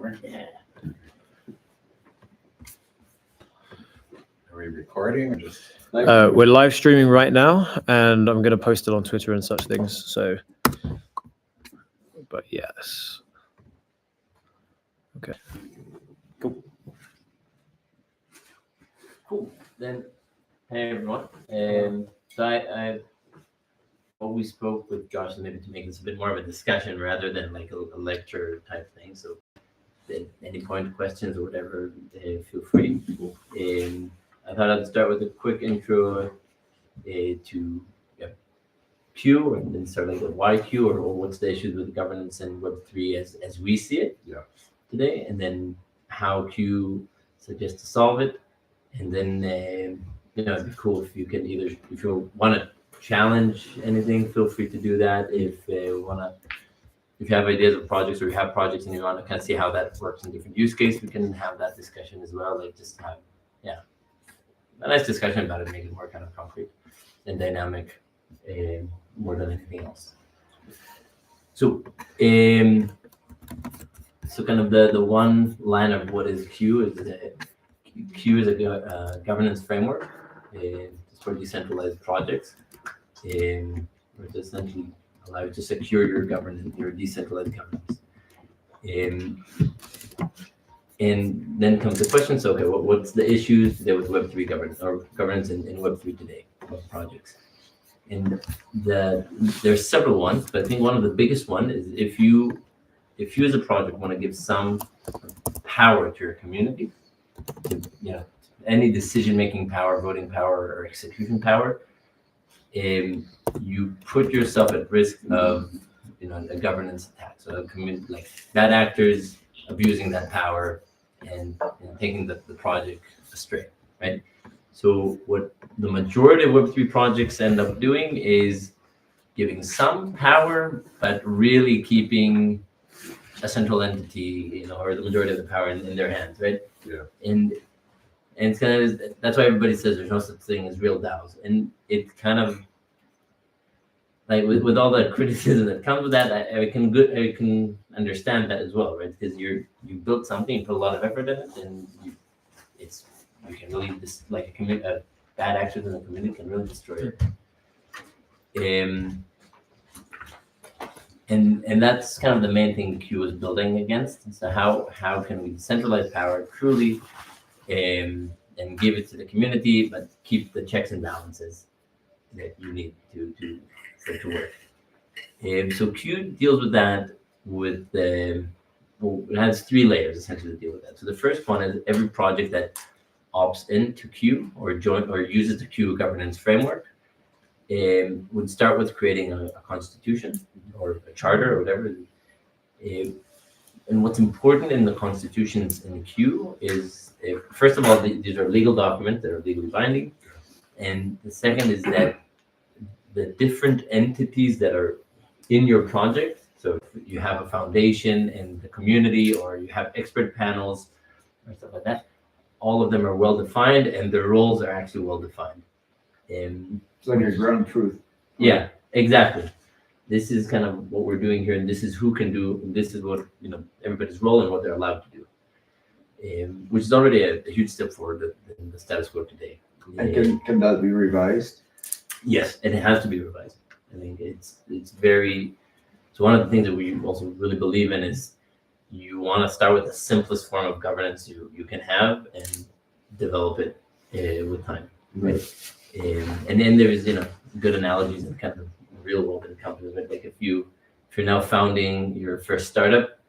somewhere. Yeah. Are we recording or just? We're live streaming right now, and I'm going to post it on Twitter and such things. So, but yes. Okay. Cool. Then, hey everyone. So I always spoke with Josh, maybe to make this a bit more of a discussion rather than like a lecture type thing. So, at any point, questions or whatever, feel free. I thought I'd start with a quick intro to Q, and then start like the why Q, or what's the issues with governance and Web3 as we see it today, and then how Q suggests to solve it. And then, it'd be cool if you can either, if you want to challenge anything, feel free to do that. If you have ideas of projects, or you have projects and you want to kind of see how that works in different use cases, we can have that discussion as well. Like just have, a nice discussion about it, make it more kind of concrete and dynamic, more than anything else. So, kind of the one line of what is Q is Q is a governance framework for decentralized projects, which essentially allow you to secure your governance, your decentralized governance. And then comes the question, so okay, what's the issues today with Web3 governance, or governance in Web3 today of projects? And there's several ones, but I think one of the biggest one is if you as a project want to give some power to your community, any decision-making power, voting power, or execution power, you put yourself at risk of a governance attack. So a community, like bad actors abusing that power and taking the project astray, right? So what the majority of Web3 projects end up doing is giving some power, but really keeping a central entity, or the majority of the power in their hands, right? Yeah. And it's kind of, that's why everybody says there's no such thing as real DAOs. And it's kind of like with all the criticism that comes with that, I can understand that as well, right? Because you built something, you put a lot of effort in it, and you can really just like a bad actors in the community can really destroy it. And that's kind of the main thing Q is building against. So how can we decentralize power truly, and give it to the community, but keep the checks and balances that you need for it to work. So Q deals with that with it has three layers essentially to deal with that. So the first one is every project that opts into Q or uses the Q governance framework would start with creating a constitution or a charter or whatever. And what's important in the constitutions in Q is, first of all, these are legal documents that are legally binding. And the second is that the different entities that are in your project, so if you have a foundation in the community or you have expert panels or stuff like that, all of them are well defined and their roles are actually well defined. It's like your ground truth. Yeah, exactly. This is kind of what we're doing here, and this is who can do, and this is what everybody's role and what they're allowed to do, which is already a huge step forward in the status quo today. And can that be revised? Yes, and it has to be revised. I think it's very. So one of the things that we also really believe in is you want to start with the simplest form of governance you can have and develop it with time, right? And then there is good analogies and kind of real world in companies, right? Like if you're now founding your first startup,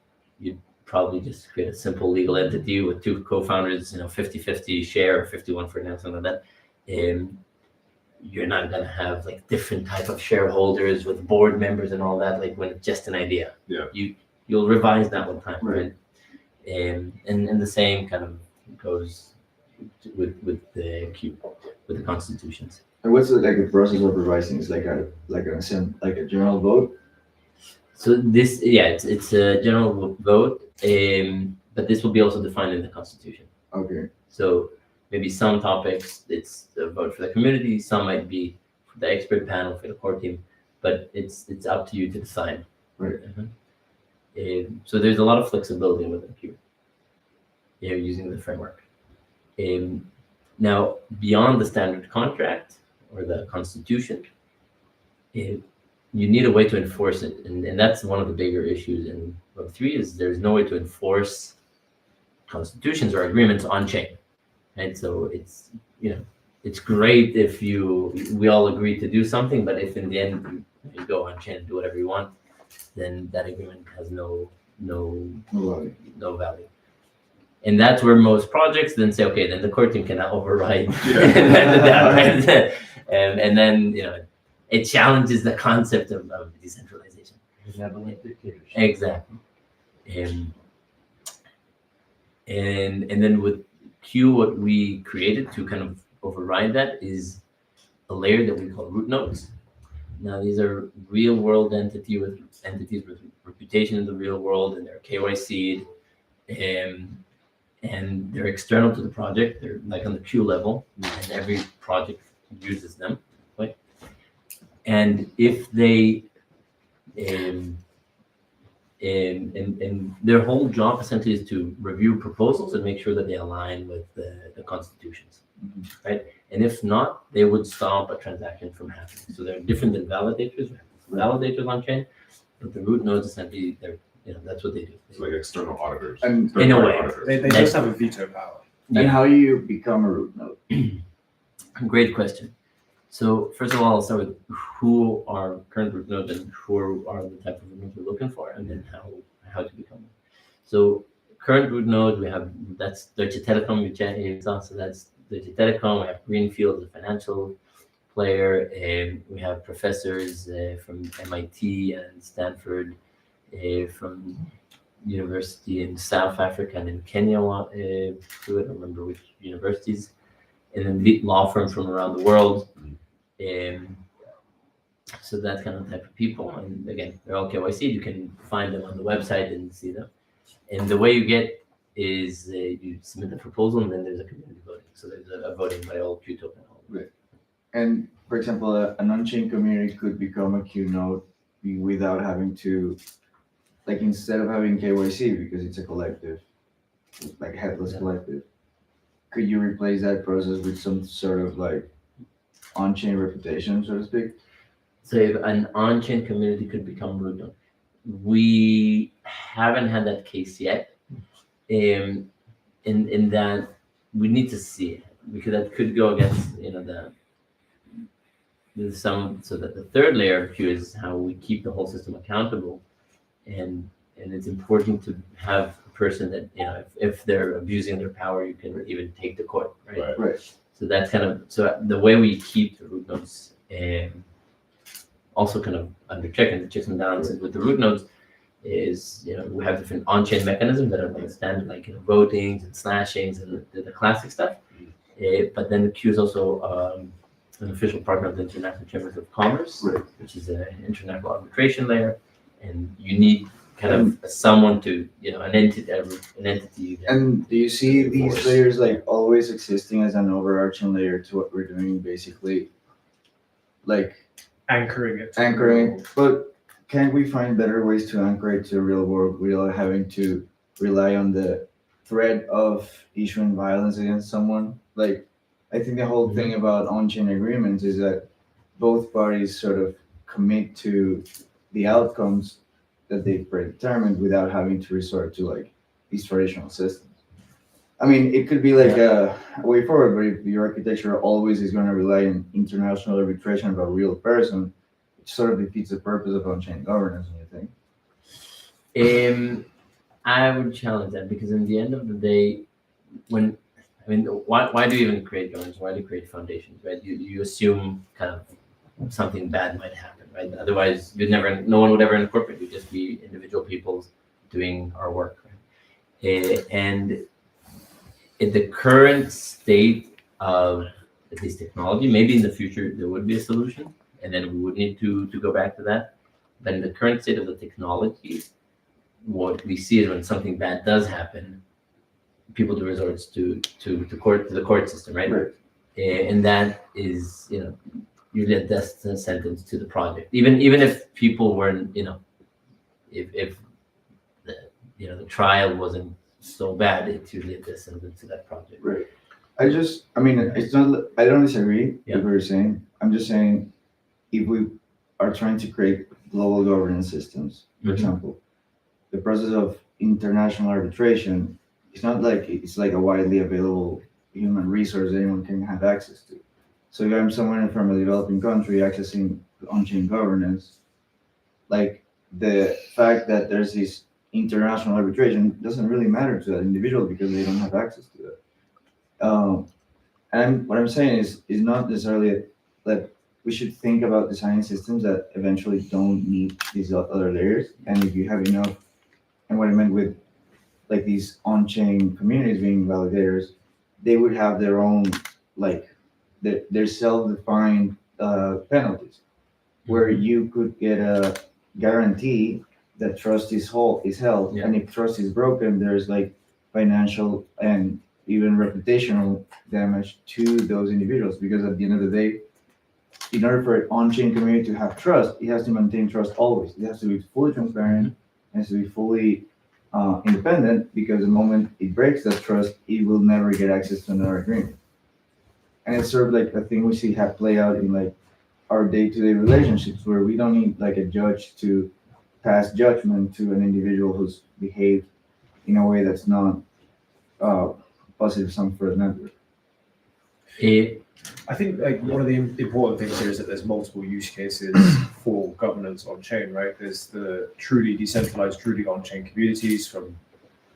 you'd probably just create a simple legal entity with two co-founders, 50-50 share, or 51 for now, something like that. You're not gonna have like different type of shareholders with board members and all that, like when it's just an idea. Yeah. You'll revise that with time, Right. And the same kind of goes with the Q, with the constitutions. And what's the process of revising? It's like a general vote. So this, it's a general vote, but this will be also defined in the constitution. Okay. So maybe some topics it's a vote for the community, some might be for the expert panel, for the core team, but it's up to you to decide. Right. So there's a lot of flexibility with the Q. using the framework. Now, beyond the standard contract or the constitution, you need a way to enforce it, and that's one of the bigger issues in Web3 is there's no way to enforce constitutions or agreements on chain, right? So it's it's great if we all agree to do something, but if in the end you go on chain and do whatever you want, then that agreement has no value. And that's where most projects then say, okay, then the core team cannot override that, right? And then it challenges the concept of decentralization. Exactly. And then with Q, what we created to kind of override that is a layer that we call root nodes. Now these are real world entities with reputation in the real world, and they're KYC'd, and they're external to the project. They're like on the Q level, and every project uses them, right? And if they and their whole job essentially is to review proposals and make sure that they align with the constitutions, right? And if not, they would stop a transaction from happening. So they're different than validators. Validators on chain, but the root nodes essentially that's what they do. It's like external auditors. And in a way, They just have a veto power. And how do you become a root node? Great question. So first of all, I'll start with who are current root nodes and who are the type of root nodes we're looking for, and then how to become one. So current root node, that's Deutsche Telekom, you saw, so that's Deutsche Telekom. We have Greenfield, the financial player, and we have professors from MIT and Stanford, from university in South Africa and in Kenya, I don't remember which universities, and then law firms from around the world. So that's kind of the type of people, and again, they're all KYC. You can find them on the website and see them. And the way you get is you submit the proposal, and then there's a community voting. So there's a voting by all Q token holders. Right. And for example, an on-chain community could become a Q node without having to, like, instead of having KYC, because it's a collective, like headless collective, could you replace that process with some sort of like on-chain reputation, so to speak? So if an on-chain community could become root node, we haven't had that case yet. In that we need to see it, because that could go against so that the third layer of Q is how we keep the whole system accountable, and it's important to have a person that if they're abusing their power, you can even take to court, right? Right. So that's kind of the way we keep the root nodes, also kind of under check, and the checks and balances with the root nodes is we have different on-chain mechanisms that are like standard, like votings and slashings and the classic stuff. But then the Q is also an official partner of the International Chambers of Commerce, Right. which is an international arbitration layer, and you need kind of someone to an entity. And do you see Enforce. these layers like always existing as an overarching layer to what we're doing, basically, like Anchoring it. anchoring? But can't we find better ways to anchor it to the real world without having to rely on the threat of issuing violence against someone? Like, I think the whole thing about on-chain agreements is that both parties sort of commit to the outcomes that they've predetermined without having to resort to like these traditional systems. I mean, it could be like a way forward, but if your architecture always is going to rely on international arbitration of a real person, it sort of defeats the purpose of on-chain governance, don't you think? I would challenge that, because in the end of the day, why do you even create governance? Why do you create foundations, right? You assume kind of something bad might happen, right? Otherwise, no one would ever incorporate. You'd just be individual people doing our work, right? And in the current state of at least technology, maybe in the future there would be a solution, and then we would need to go back to that. But in the current state of the technology, what we see is when something bad does happen, people do resort to the court system, right? Right. And that is usually a death sentence to the project. Even if people weren't, if the trial wasn't so bad to listen to that project. Right. I mean, it's not, I don't disagree Yeah. with what you're saying. I'm just saying, if we are trying to create global governance systems, for Mhm. example, the process of international arbitration, it's not like it's like a widely available human resource anyone can have access to. So if I'm someone from a developing country accessing on-chain governance, like the fact that there's this international arbitration doesn't really matter to that individual because they don't have access to it. And what I'm saying is not necessarily that we should think about designing systems that eventually don't need these other layers. And if you have enough, and what I meant with like these on-chain communities being validators, they would have their own like their self-defined penalties, where you could get a guarantee that trust is held, Yeah. and if trust is broken, there's like financial and even reputational damage to those individuals, because at the end of the day, in order for an on-chain community to have trust, it has to maintain trust always. It has to be fully transparent, it has to be fully independent, because the moment it breaks that trust, it will never get access to another agreement. And it's sort of like a thing we see have play out in like our day-to-day relationships, where we don't need like a judge to pass judgment to an individual who's behaved in a way that's not positive sum for a network. I think like one of the important things here is that there's multiple use cases for governance on chain, right? There's the truly decentralized, truly on-chain communities from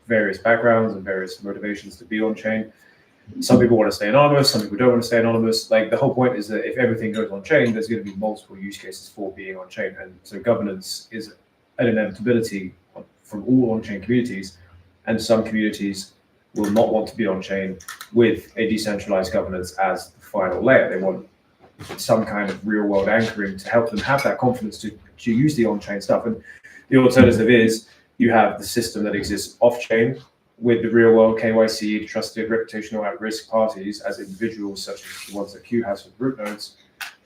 various backgrounds and various motivations to be on chain. Some people want to stay anonymous, some people don't want to stay anonymous. Like the whole point is that if everything goes on chain, there's going to be multiple use cases for being on chain. And so governance is an inevitability from all on-chain communities, and some communities will not want to be on chain with a decentralized governance as the final layer. They want some kind of real world anchoring to help them have that confidence to use the on-chain stuff. And the alternative is you have the system that exists off-chain with the real world KYC, trusted, reputational at-risk parties as individuals, such as the ones that Q has with root nodes.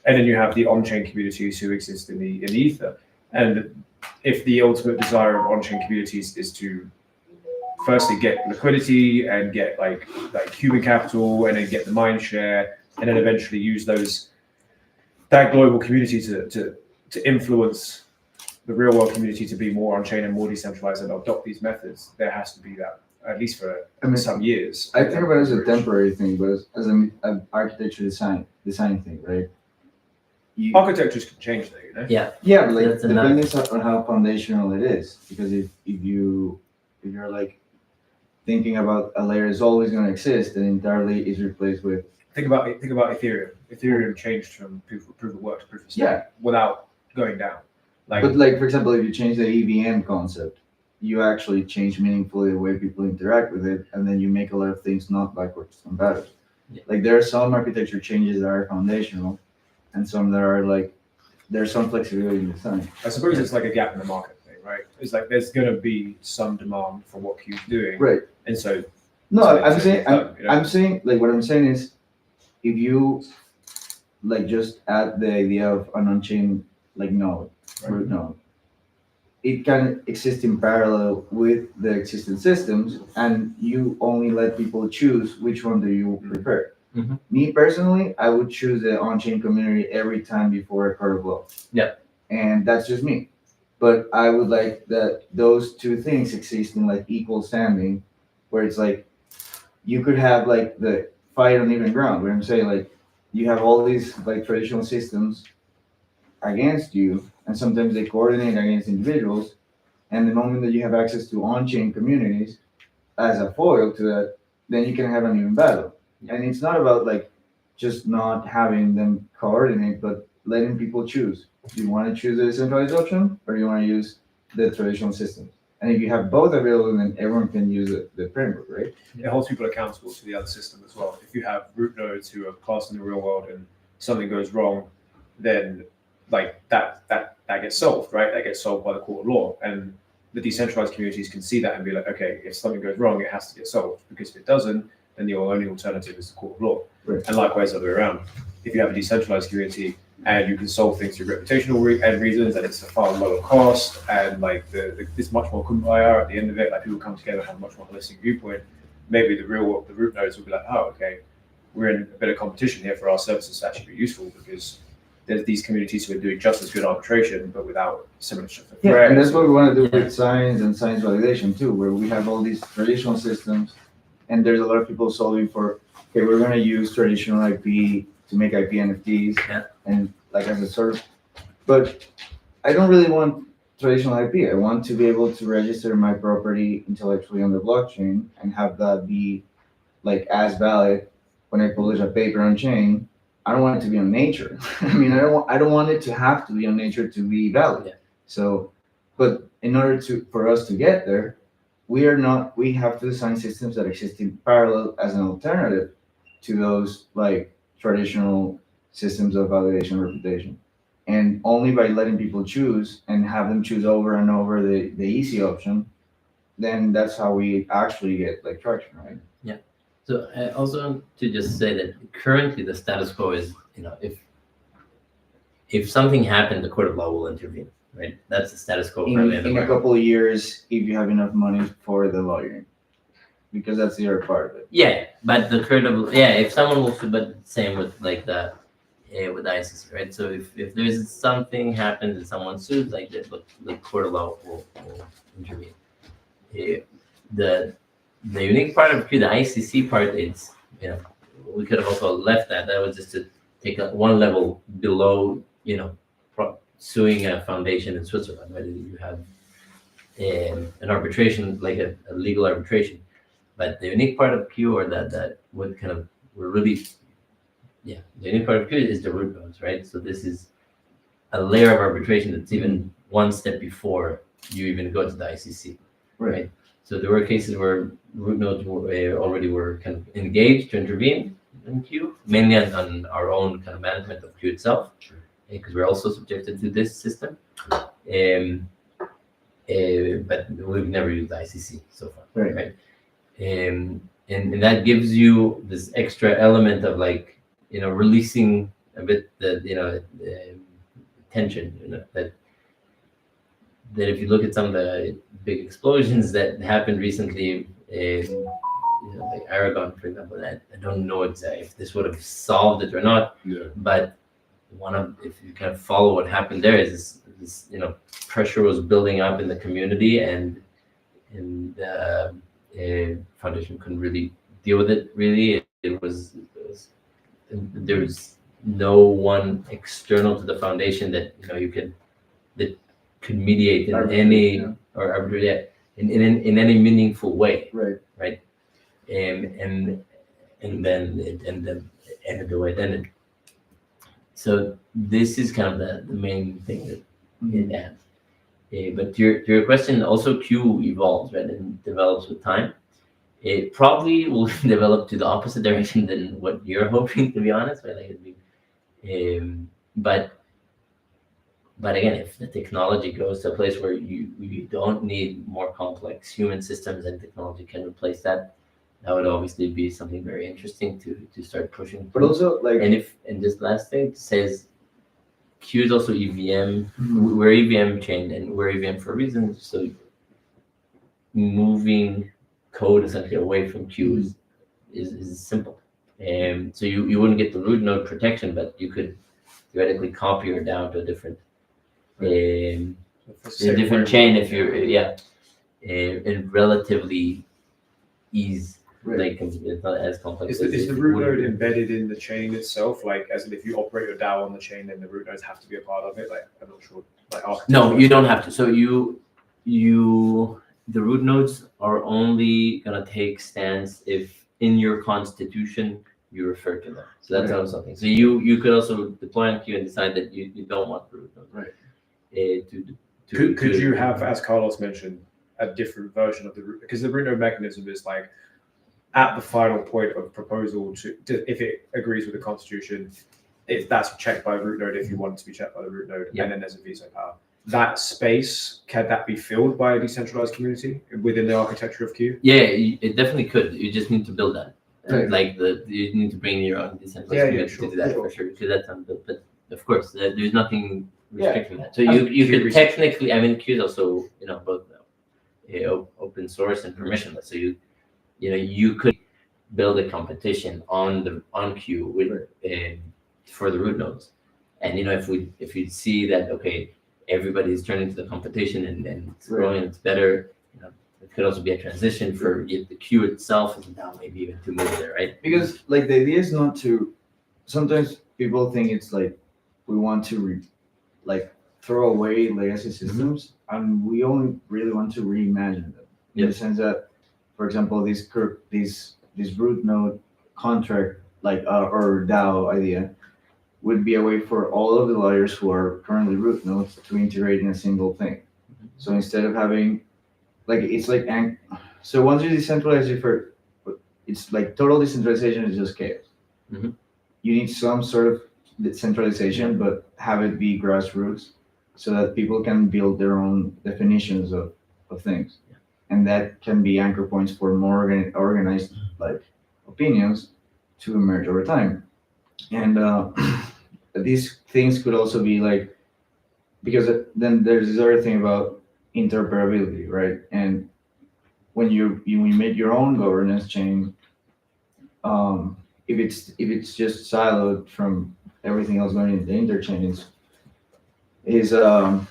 And then you have the on-chain communities who exist in the ether. And if the ultimate desire of on-chain communities is to firstly get liquidity and get like human capital, and then get the mind share, and then eventually use that global community to influence the real world community to be more on chain and more decentralized and adopt these methods, there has to be that, at least for some years. I think about it as a temporary thing, but as an architecture design thing, right? Architectures can change though, you know? Yeah. Yeah, but like That's depending on how foundational it is, because if you're like thinking about a layer is always going to exist and entirely is replaced with Think about Ethereum. Ethereum changed from proof of work to proof of stake without going down. but like for example, if you change the EVM concept, you actually change meaningfully the way people interact with it, and then you make a lot of things not backwards compatible. Yeah. Like there are some architecture changes that are foundational, and some that are like there's some flexibility in design. I suppose it's like a gap in the market thing, right? It's like there's going to be some demand for what Q's doing, Right. and so No, so I'm it's saying done, you know? I'm saying like what I'm saying is, if you like just add the idea of an on-chain like node, root node, it can exist in parallel with the existing systems, and you only let people choose which one do you prefer. Mhm. Me personally, I would choose the on-chain community every time before a court of law. Yeah. And that's just me. But I would like that those two things exist in like equal standing, where it's like you could have like the fight on even ground, where I'm saying like you have all these like traditional systems against you, and sometimes they coordinate against individuals. And the moment that you have access to on-chain communities as a foil to that, then you can have an even battle. And it's not about like just not having them coordinate, but letting people choose. Do you want to choose the decentralized option, or do you want to use the traditional systems? And if you have both available, then everyone can use the framework, right? It holds people accountable to the other system as well. If you have root nodes who are classed in the real world and something goes wrong, then like that gets solved, right? That gets solved by the court of law. And the decentralized communities can see that and be like, okay, if something goes wrong, it has to get solved, because if it doesn't, then the only alternative is the court of law. Right. And likewise, the other way around. If you have a decentralized community and you can solve things through reputational reasons, and it's a far lower cost, and like it's much more kumbaya at the end of it. Like people come together and have a much more holistic viewpoint. Maybe the root nodes will be like, oh, okay, we're in a bit of competition here for our services to actually be useful, because there's these communities who are doing just as good arbitration, but without similar stuff. Yeah, and that's what we want to do with science and science validation too, where we have all these traditional systems, and there's a lot of people solving for, okay, we're going to use traditional IP to make IP NFTs, and like as a service. But I don't really want traditional IP. I want to be able to register my property intellectually on the blockchain and have that be like as valid when I publish a paper on chain. I don't want it to be on Nature. I mean, I don't want it to have to be on Nature to be valid. Yeah. So, but in order for us to get there, we have to design systems that exist in parallel as an alternative to those like traditional systems of validation reputation. And only by letting people choose and have them choose over and over the easy option, then that's how we actually get like traction, right? Yeah. So I also want to just say that currently the status quo is, if something happened, the court of law will intervene, right? That's the status quo currently In a couple of years, if you have enough money for the lawyering, because that's the other part of it. Yeah, but the court of if someone will sue, but same with like with ICC, right? So if there's something happens and someone sues, like the court of law will intervene. The unique part of Q, the ICC part, is we could have also left that. That was just to take one level below, suing a foundation in Switzerland, right? You have an arbitration, like a legal arbitration. But the unique part of Q, or that what kind of we're really, the unique part of Q is the root nodes, right? So this is a layer of arbitration that's even one step before you even go to the ICC, right? So there were cases where root nodes already were kind of engaged to intervene in Q, mainly on our own kind of management of Q itself, because we're also subjected to this system. But we've never used ICC so far, right? And that gives you this extra element of like, releasing a bit the tension, that if you look at some of the big explosions that happened recently, like Aragon, for example, I don't know exactly if this would have solved it or not. Yeah. But if you kind of follow what happened there, is this pressure was building up in the community, and foundation couldn't really deal with it. Really, there was no one external to the foundation that that could mediate in any or arbitrate in any meaningful way, right? And then it ended the way it ended. So this is kind of the main thing that it adds. But to your question, also Q evolves, right, and develops with time. It probably will develop to the opposite direction than what you're hoping, to be honest, right? Like but again, if the technology goes to a place where you don't need more complex human systems and technology can replace that, that would obviously be something very interesting to start pushing. But also and this last thing says Q is also EVM. We're EVM chained, and we're EVM for a reason. So moving code essentially away from Q is simple. So you wouldn't get the root node protection, but you could theoretically copy or down to a different different chain if you're in relatively ease. Like it's not as complex. Is the root node embedded in the chain itself? Like, as in, if you operate your DAO on the chain, then the root nodes have to be a part of it. Like, I'm not sure. Like, no, you don't have to. So the root nodes are only gonna take stance if in your constitution you refer to them. So that's also something. So you could also deploy on Q and decide that you don't want the root node. Right. Could you have, as Carlos mentioned, a different version of the root? Because the root node mechanism is like, at the final point of proposal to if it agrees with the constitution, if that's checked by the root node, if you want it to be checked by the root node, and then there's a veto power. That space, can that be filled by a decentralized community within the architecture of Q? Yeah, it definitely could. You just need to build that. Like you need to bring your own decentralized community to do that for sure. Because that's unbuilt. But of course, there's nothing Yeah. restricting that. So As you Q could research. technically, I mean, Q is also, both open source and permissionless. So you could build a competition on Q with for the root nodes. And if we see that, okay, everybody's turning to the competition and it's growing and it's better, it could also be a transition for the queue itself is now maybe even to move there, right? Because like the idea is not to. Sometimes people think it's like we want to throw away legacy systems, and we only really want to reimagine them in the sense that, for example, this root node contract or DAO idea would be a way for all of the lawyers who are currently root nodes to integrate in a single thing. So instead of having so once you decentralize it it's like total decentralization is just chaos. Mhm. You need some sort of decentralization, but have it be grassroots so that people can build their own definitions of things. And that can be anchor points for more organized opinions to emerge over time. And these things could also be because then there's this other thing about interoperability, right? And when you make your own governance chain, if it's just siloed from everything else going into the interchains, it's a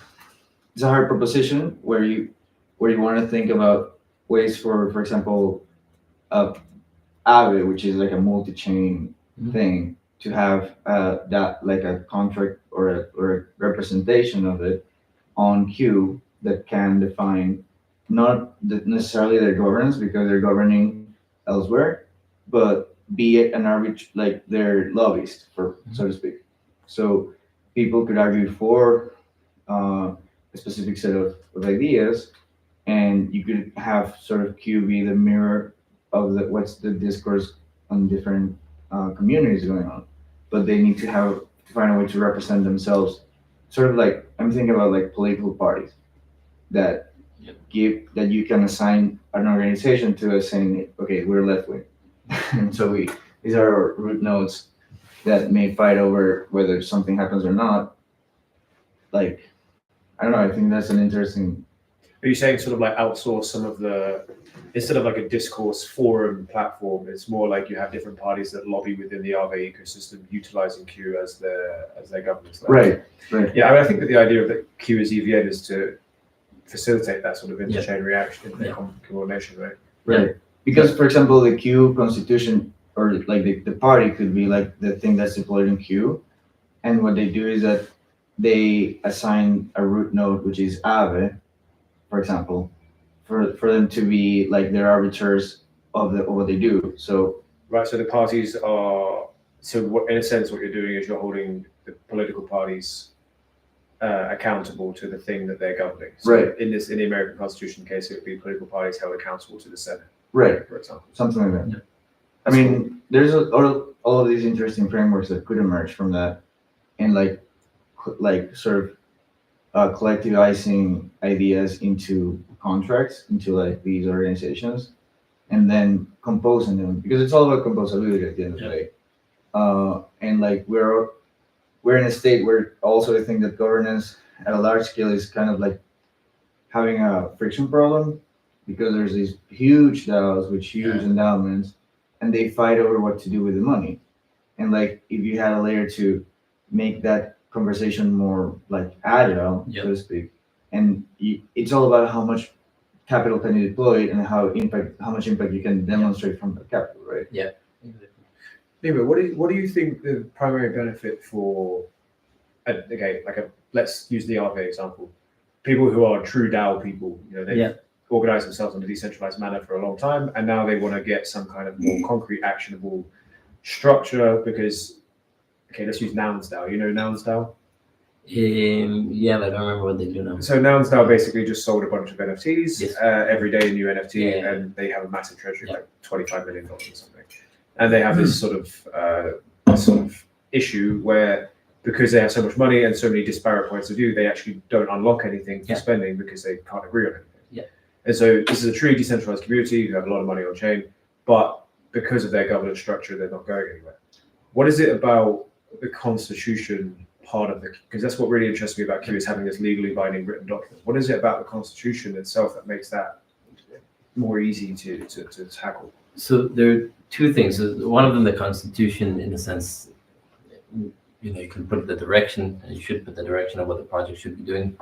hard proposition where you want to think about ways for example, Aave, which is like a multi-chain thing, to have that like a contract or a representation of it on Q that can define not necessarily their governance because they're governing elsewhere, but be it an like their lobbyist, so to speak. So people could argue for a specific set of ideas, and you could have sort of Q be the mirror of what's the discourse on different communities going on, but they need to find a way to represent themselves. Sort of like I'm thinking about like political parties that that you can assign an organization to as saying, okay, we're left wing, and so these are our root nodes that may fight over whether something happens or not. Like, I don't know. I think that's an interesting. Are you saying sort of like outsource some of the, instead of like a discourse forum platform, it's more like you have different parties that lobby within the Aave ecosystem, utilizing Q as their governance layer? Right. Yeah, I mean, I think that the idea of the Q as EVM is to facilitate that sort of interchain reaction, coordination, right? Right. Because, for example, the Q constitution or like the party could be like the thing that's deployed in Q. And what they do is that they assign a root node, which is Aave, for example, for them to be like their arbiters of what they do. So right, so the parties are, in a sense, what you're doing is you're holding the political parties accountable to the thing that they're governing. So right. In the American Constitution case, it would be political parties held accountable to the Senate. Right. For example. Something like that. Yeah. I mean, there's all of these interesting frameworks that could emerge from that, and like sort of collectivizing ideas into contracts, into like these organizations, and then composing them, because it's all about composability at the end of the day. And like we're in a state where also I think that governance at a large scale is kind of like having a friction problem, because there's these huge DAOs with huge endowments, and they fight over what to do with the money. And like if you had a layer to make that conversation more like agile, so to speak, and it's all about how much capital can you deploy and how much impact you can demonstrate from the capital, right? Yeah. Nimo, what do you think the primary benefit for? Let's use the Aave example. People who are true DAO people, they've organized themselves in a decentralized manner for a long time, and now they want to get some kind of more concrete, actionable structure because, let's use Nouns DAO. You know Nouns DAO? Yeah, but I don't remember what they do now. So Nouns DAO basically just sold a bunch of NFTs. Yes. Every day a new NFT, and they have a massive treasury, like $25 million or something. And they have this sort of issue where, because they have so much money and so many disparate points of view, they actually don't unlock anything for spending because they can't agree on anything. Yeah. And so this is a truly decentralized community who have a lot of money on chain, but because of their governance structure, they're not going anywhere. What is it about the constitution part of because that's what really interests me about Q is having this legally binding written document. What is it about the Constitution itself that makes that more easy to tackle? So there are two things. So one of them, the Constitution, in a sense, you can put the direction, and you should put the direction of what the project should be doing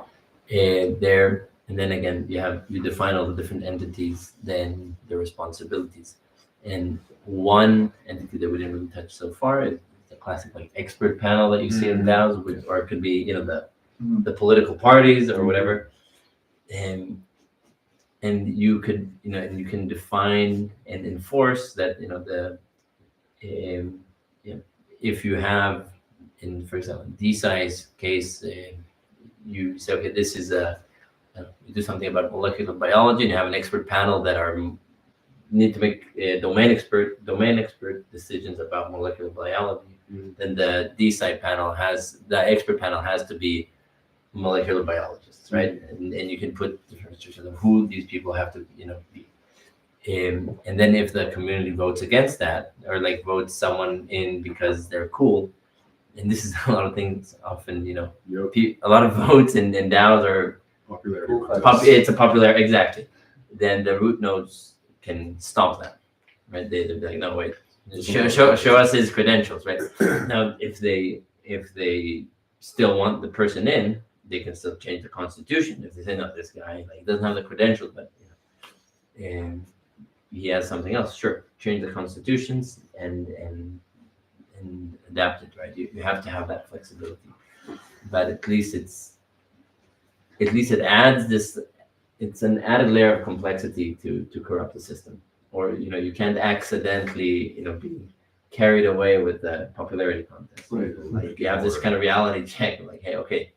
there. And then again, you define all the different entities, then the responsibilities. And one entity that we didn't really touch so far is the classic like expert panel that you see in DAOs, or it could be the political parties or whatever. And you could and you can define and enforce that if you have for example DeSci's case, you say okay, this is you do something about molecular biology and you have an expert panel that need to make domain expert decisions about molecular biology. Then the DeSci panel the expert panel has to be molecular biologists, right? And you can put different restrictions on who these people have to be. And then if the community votes against that, or like votes someone in because they're cool, and this is a lot of things often, a lot of votes and DAOs are it's a popular, exactly. Then the root nodes can stop that, right? They're like, no, wait, show us his credentials, right? Now, if they still want the person in, they can still change the Constitution. If they say, no, this guy doesn't have the credentials, but and he has something else, sure, change the constitutions and adapt it, right? You have to have that flexibility, but at least it adds this. It's an added layer of complexity to corrupt the system, or you can't accidentally be carried away with the popularity contest. Right. Like you have this kind of reality check, like, hey, okay,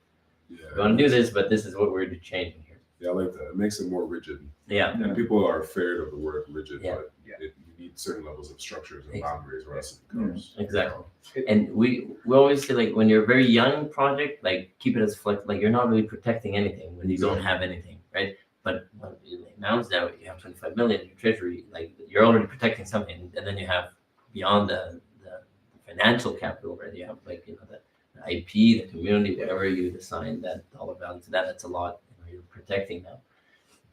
we want to do this, but this is what we're changing here. Yeah, I like that. It makes it more rigid. Yeah. And people are afraid of the word rigid, Yeah. but you need certain levels of structures and boundaries, or else it becomes. Exactly. And we always say, like, when you're a very young project, like, keep it as like you're not really protecting anything when you don't have anything, right? But when it mounts now, you have 25 million in your treasury, like you're already protecting something, and then you have beyond the financial capital, right? You have like the IP, the community, whatever you assign that dollar value to that's a lot. You're protecting now.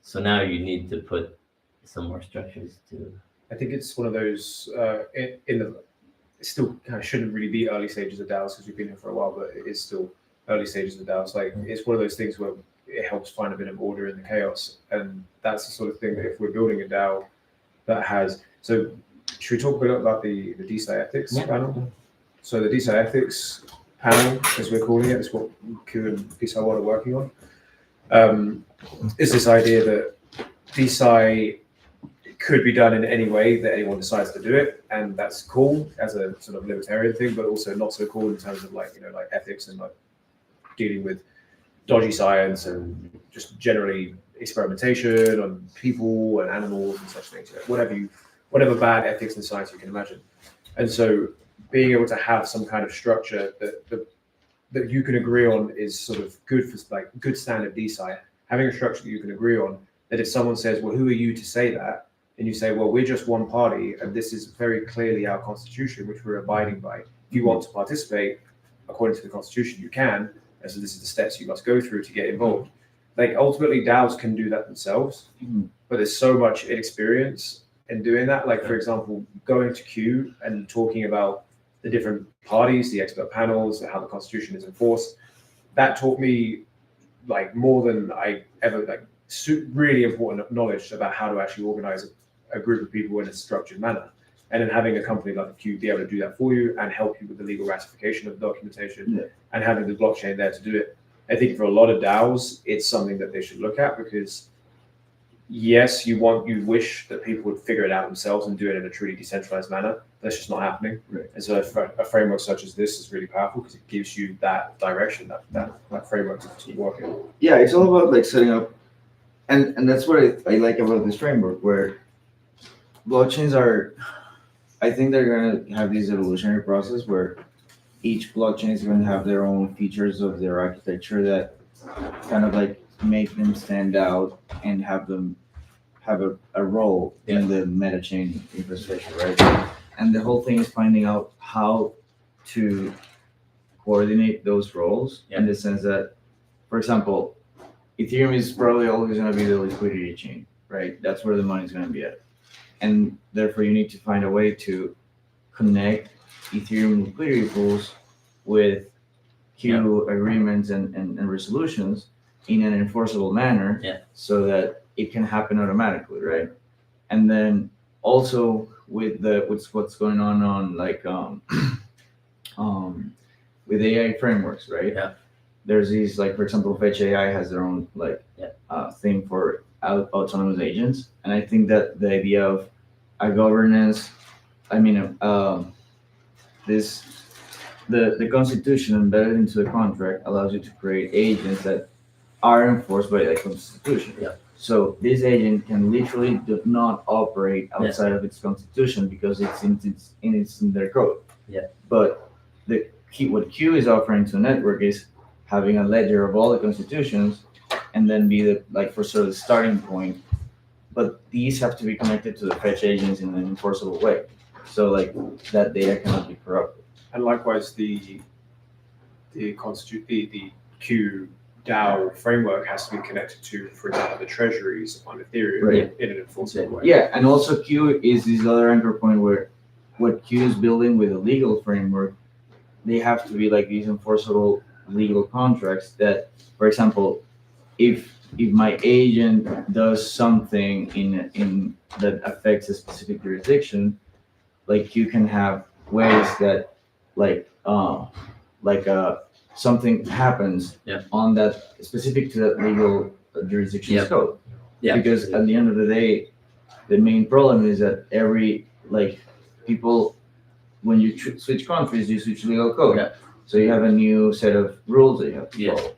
So now you need to put some more structures to. I think it's one of those it still kind of shouldn't really be early stages of DAOs because we've been here for a while, but it is still early stages of DAOs. Like it's one of those things where it helps find a bit of order in the chaos, and that's the sort of thing that if we're building a DAO that has. So should we talk a bit about the DeSci ethics panel? So the DeSci ethics panel, as we're calling it, is what Q and DeSci World are working on. Is this idea that DeSci could be done in any way that anyone decides to do it, and that's cool as a sort of libertarian thing, but also not so cool in terms of like ethics and like dealing with dodgy science and just generally experimentation on people and animals and such things. Whatever bad ethics and science you can imagine. And so being able to have some kind of structure that you can agree on is sort of good for like good standard DeSci. Having a structure that you can agree on, that if someone says, well, who are you to say that? And you say, well, we're just one party, and this is very clearly our constitution, which we're abiding by. If you want to participate according to the constitution, you can. And so this is the steps you must go through to get involved. Like ultimately DAOs can do that themselves, but there's so much inexperience in doing that. Like for example, going to Q and talking about the different parties, the expert panels, how the constitution is enforced, that taught me like more than I ever really important knowledge about how to actually organize a group of people in a structured manner. And then having a company like Q be able to do that for you and help you with the legal ratification of the documentation and having the blockchain there to do it. I think for a lot of DAOs, it's something that they should look at because yes, you wish that people would figure it out themselves and do it in a truly decentralized manner. That's just not happening. Right. And so a framework such as this is really powerful because it gives you that direction, that framework to work in. Yeah, it's all about like setting up, and that's what I like about this framework, where blockchains are, I think they're gonna have this evolutionary process where each blockchain is going to have their own features of their architecture that kind of like make them stand out and have them have a role in the meta chain infrastructure, right? And the whole thing is finding out how to coordinate those roles in the sense that, for example, Ethereum is probably always going to be the liquidity chain, right? That's where the money is going to be at. And therefore, you need to find a way to connect Ethereum liquidity pools with Q agreements and resolutions in an enforceable manner so that it can happen automatically, right? And then also with what's going on like with AI frameworks, right? Yeah. There's these, like, for example, Fetch AI has their own thing for autonomous agents, and I think that the idea of a governance, the Constitution embedded into the contract allows you to create agents that are enforced by the Constitution. Yeah. So this agent can literally do not operate outside of its Constitution because it's in their code. Yeah. But what Q is offering to a network is having a ledger of all the constitutions, and then be for sort of the starting point. But these have to be connected to the fetch agents in an enforceable way. So like that data cannot be corrupted. And likewise, the Q DAO framework has to be connected to, for example, the treasuries on Ethereum in an enforceable way. Yeah, and also Q is this other anchor point where what Q is building with a legal framework, they have to be like these enforceable legal contracts that, for example, if my agent does something in that affects a specific jurisdiction, like you can have ways that something happens on that specific to that legal jurisdiction's code. Yeah. Because at the end of the day, the main problem is that people, when you switch countries, you switch legal code. Yeah. So you have a new set of rules that you have to follow.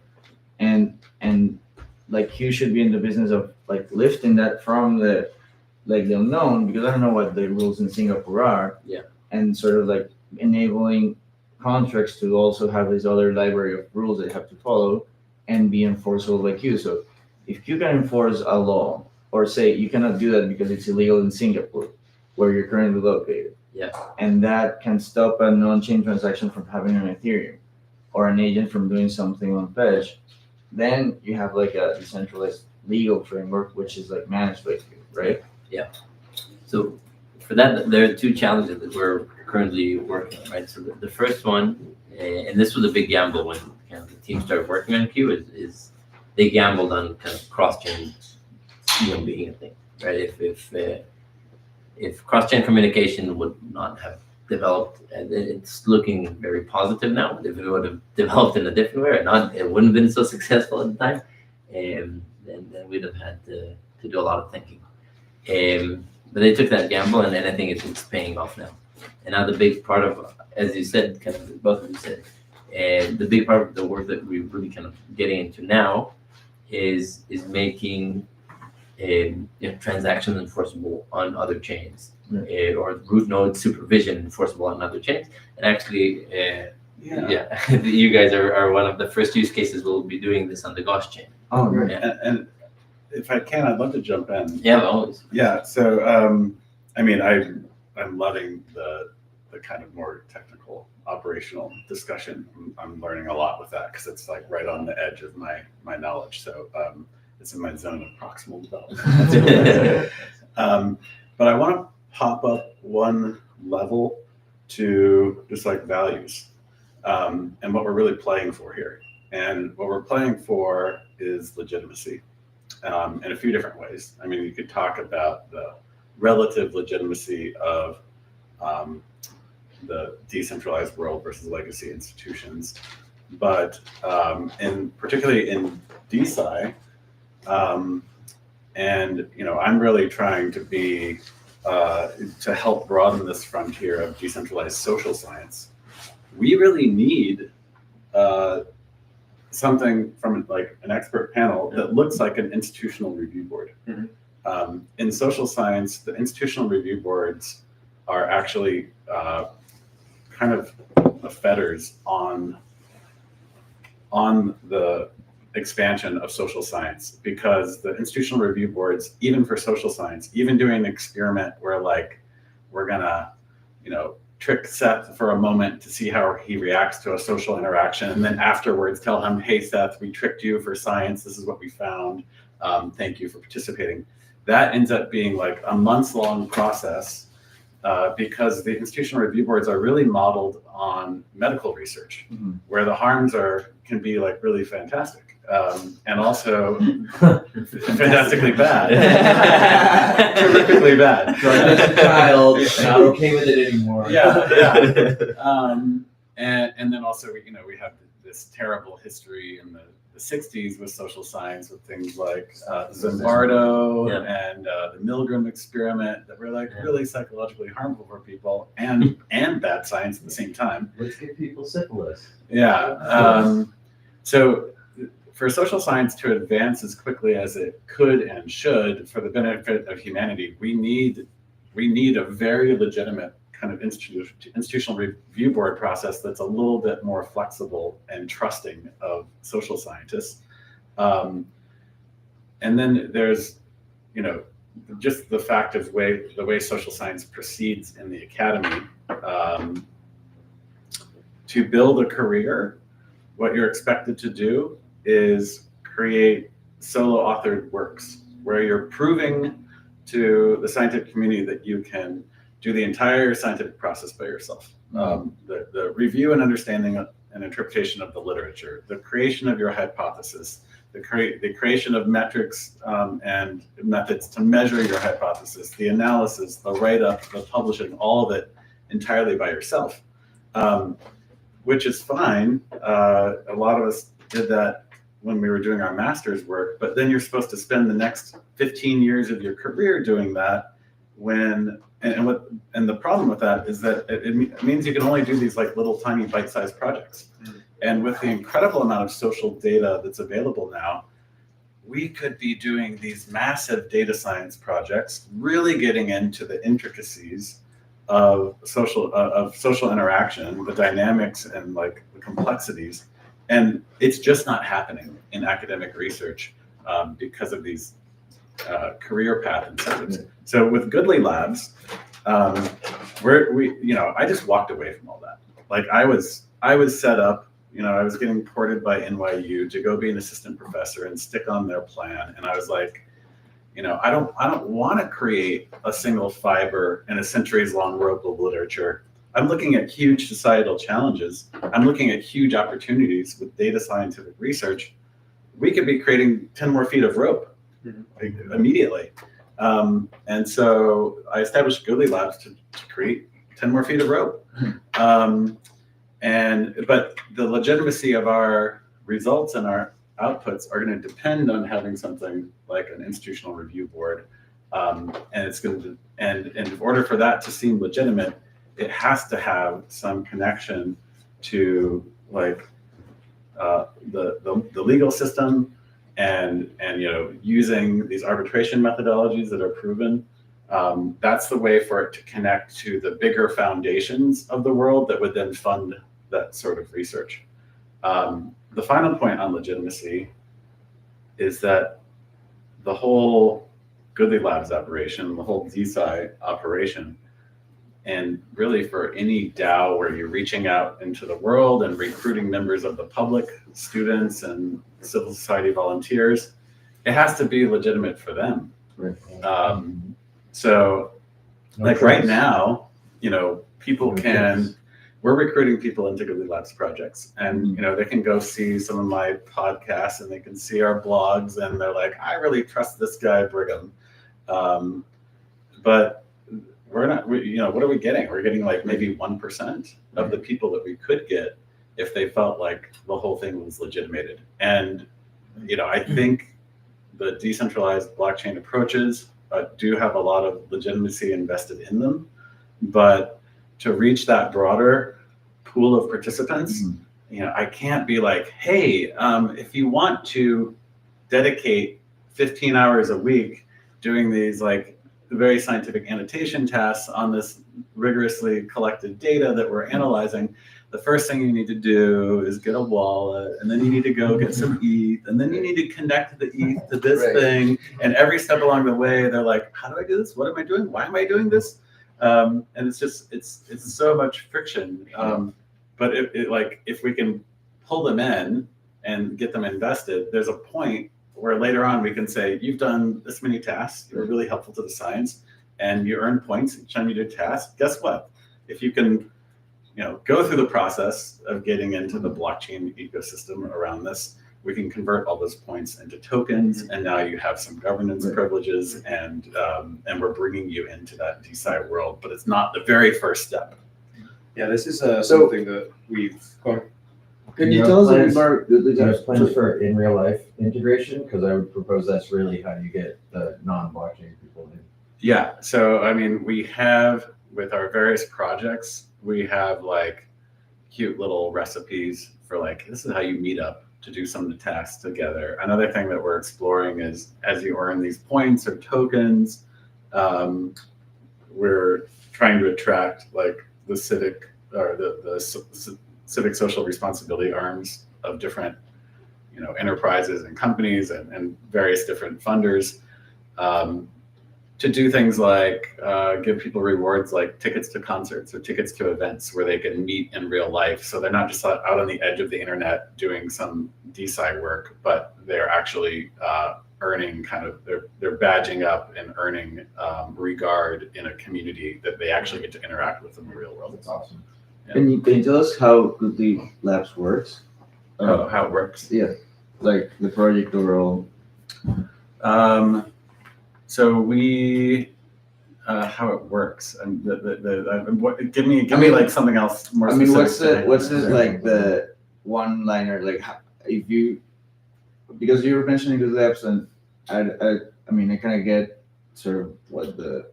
And like Q should be in the business of like lifting that from the unknown, because I don't know what the rules in Singapore are. Yeah. And sort of like enabling contracts to also have this other library of rules they have to follow and be enforceable by Q. So if Q can enforce a law, or say you cannot do that because it's illegal in Singapore, where you're currently located. Yeah. And that can stop a non-chain transaction from happening on Ethereum, or an agent from doing something on Fetch, then you have like a decentralized legal framework, which is like managed by Q, right? Yeah. So for that, there are two challenges that we're currently working on, right? So the first one, and this was a big gamble when kind of the team started working on Q, is they gambled on kind of cross-chain being a thing, right? If cross-chain communication would not have developed, and it's looking very positive now. If it would have developed in a different way, it wouldn't have been so successful at the time, and then we'd have had to do a lot of thinking. But they took that gamble, and I think it's paying off now. And now the big part of, as you said, kind of both of you said, the big part of the work that we're really kind of getting into now is making transactions enforceable on other chains, or root node supervision enforceable on other chains. And actually, you guys are one of the first use cases. We'll be doing this on the Gauss chain. Oh, right. And if I can, I'd love to jump in. Yeah, always. Yeah. So, I'm loving the kind of more technical operational discussion. I'm learning a lot with that because it's like right on the edge of my knowledge. So it's in my zone of proximal development. But I want to pop up one level to just like values and what we're really playing for here. And what we're playing for is legitimacy in a few different ways. I mean, you could talk about the relative legitimacy of the decentralized world versus legacy institutions. But particularly in DeSci, and I'm really trying to be to help broaden this frontier of decentralized social science. We really need something from like an expert panel that looks like an institutional review board. Mm-hmm. In social science, the institutional review boards are actually kind of the fetters on the expansion of social science, because the institutional review boards, even for social science, even doing an experiment where like we're gonna trick Seth for a moment to see how he reacts to a social interaction, and then afterwards tell him, hey Seth, we tricked you for science, this is what we found, thank you for participating. That ends up being like a months-long process because the institutional review boards are really modeled on medical research, where the harms can be like really fantastic. And also fantastically bad. Terrifically bad. Child, not okay with it anymore. Yeah. And then also we have this terrible history in the 60s with social science with things like Zimbardo and the Milgram experiment that were like really psychologically harmful for people and bad science at the same time. Let's give people syphilis. Yeah. So for social science to advance as quickly as it could and should for the benefit of humanity, we need a very legitimate kind of institutional review board process that's a little bit more flexible and trusting of social scientists. And then there's, just the fact of the way social science proceeds in the academy. To build a career, what you're expected to do is create solo authored works where you're proving to the scientific community that you can do the entire scientific process by yourself. The review and understanding and interpretation of the literature, the creation of your hypothesis, the creation of metrics and methods to measure your hypothesis, the analysis, the write-up, the publishing, all of it entirely by yourself, which is fine. A lot of us did that when we were doing our master's work, but then you're supposed to spend the next 15 years of your career doing that and the problem with that is that it means you can only do these like little tiny bite-sized projects. And with the incredible amount of social data that's available now, we could be doing these massive data science projects, really getting into the intricacies of social interaction, the dynamics and like the complexities. And it's just not happening in academic research because of these career path incentives. So with Goodly Labs, I just walked away from all that. Like I was set up, I was getting courted by NYU to go be an assistant professor and stick on their plan. And I was like, I don't want to create a single fiber in a centuries-long rope of literature. I'm looking at huge societal challenges. I'm looking at huge opportunities with data scientific research. We could be creating 10 more feet of rope immediately. And so I established Goodly Labs to create 10 more feet of rope. But the legitimacy of our results and our outputs are going to depend on having something like an institutional review board. And in order for that to seem legitimate, it has to have some connection to like the legal system and using these arbitration methodologies that are proven. That's the way for it to connect to the bigger foundations of the world that would then fund that sort of research. The final point on legitimacy is that the whole Goodly Labs operation, the whole DeSci operation, and really for any DAO where you're reaching out into the world and recruiting members of the public, students and civil society volunteers, it has to be legitimate for them. Right. So like right now, we're recruiting people into Goodly Labs projects and, they can go see some of my podcasts and they can see our blogs and they're like, I really trust this guy, Brigham. But we're not, what are we getting? We're getting like maybe 1% of the people that we could get if they felt like the whole thing was legitimated. And, I think the decentralized blockchain approaches do have a lot of legitimacy invested in them, but to reach that broader pool of participants, I can't be like, hey, if you want to dedicate 15 hours a week doing these like very scientific annotation tasks on this rigorously collected data that we're analyzing, the first thing you need to do is get a wallet, and then you need to go get some ETH, and then you need to connect the ETH to this thing. And every step along the way, they're like, how do I do this? What am I doing? Why am I doing this? And it's just it's so much friction. But if we can pull them in and get them invested, there's a point where later on we can say, you've done this many tasks, you're really helpful to the science, and you earn points each time you do a task. Guess what? If you can, go through the process of getting into the blockchain ecosystem around this, we can convert all those points into tokens, and now you have some governance privileges, and we're bringing you into that DeSci world. But it's not the very first step. Yeah, this is something that we've gone. Can you tell us a bit more? There's plans for in real life integration, because I would propose that's really how you get the non-blockchain people in. Yeah, so I mean, we have with our various projects, we have like cute little recipes for like, this is how you meet up to do some of the tasks together. Another thing that we're exploring is as you earn these points or tokens, we're trying to attract like the civic or the civic social responsibility arms of different, enterprises and companies and various different funders, to do things like give people rewards like tickets to concerts or tickets to events where they can meet in real life. So they're not just out on the edge of the internet doing some DeSci work, but they're actually earning they're badging up and earning regard in a community that they actually get to interact with in the real world. That's awesome. Yeah. Can you tell us how Goodly Labs works? How it works. Yeah, like the project overall. So we, how it works, and give me like something else more. I mean, specific. what's like the one liner, like if you, because you were mentioning Goodly Labs, and I mean, I kind of get sort of what the.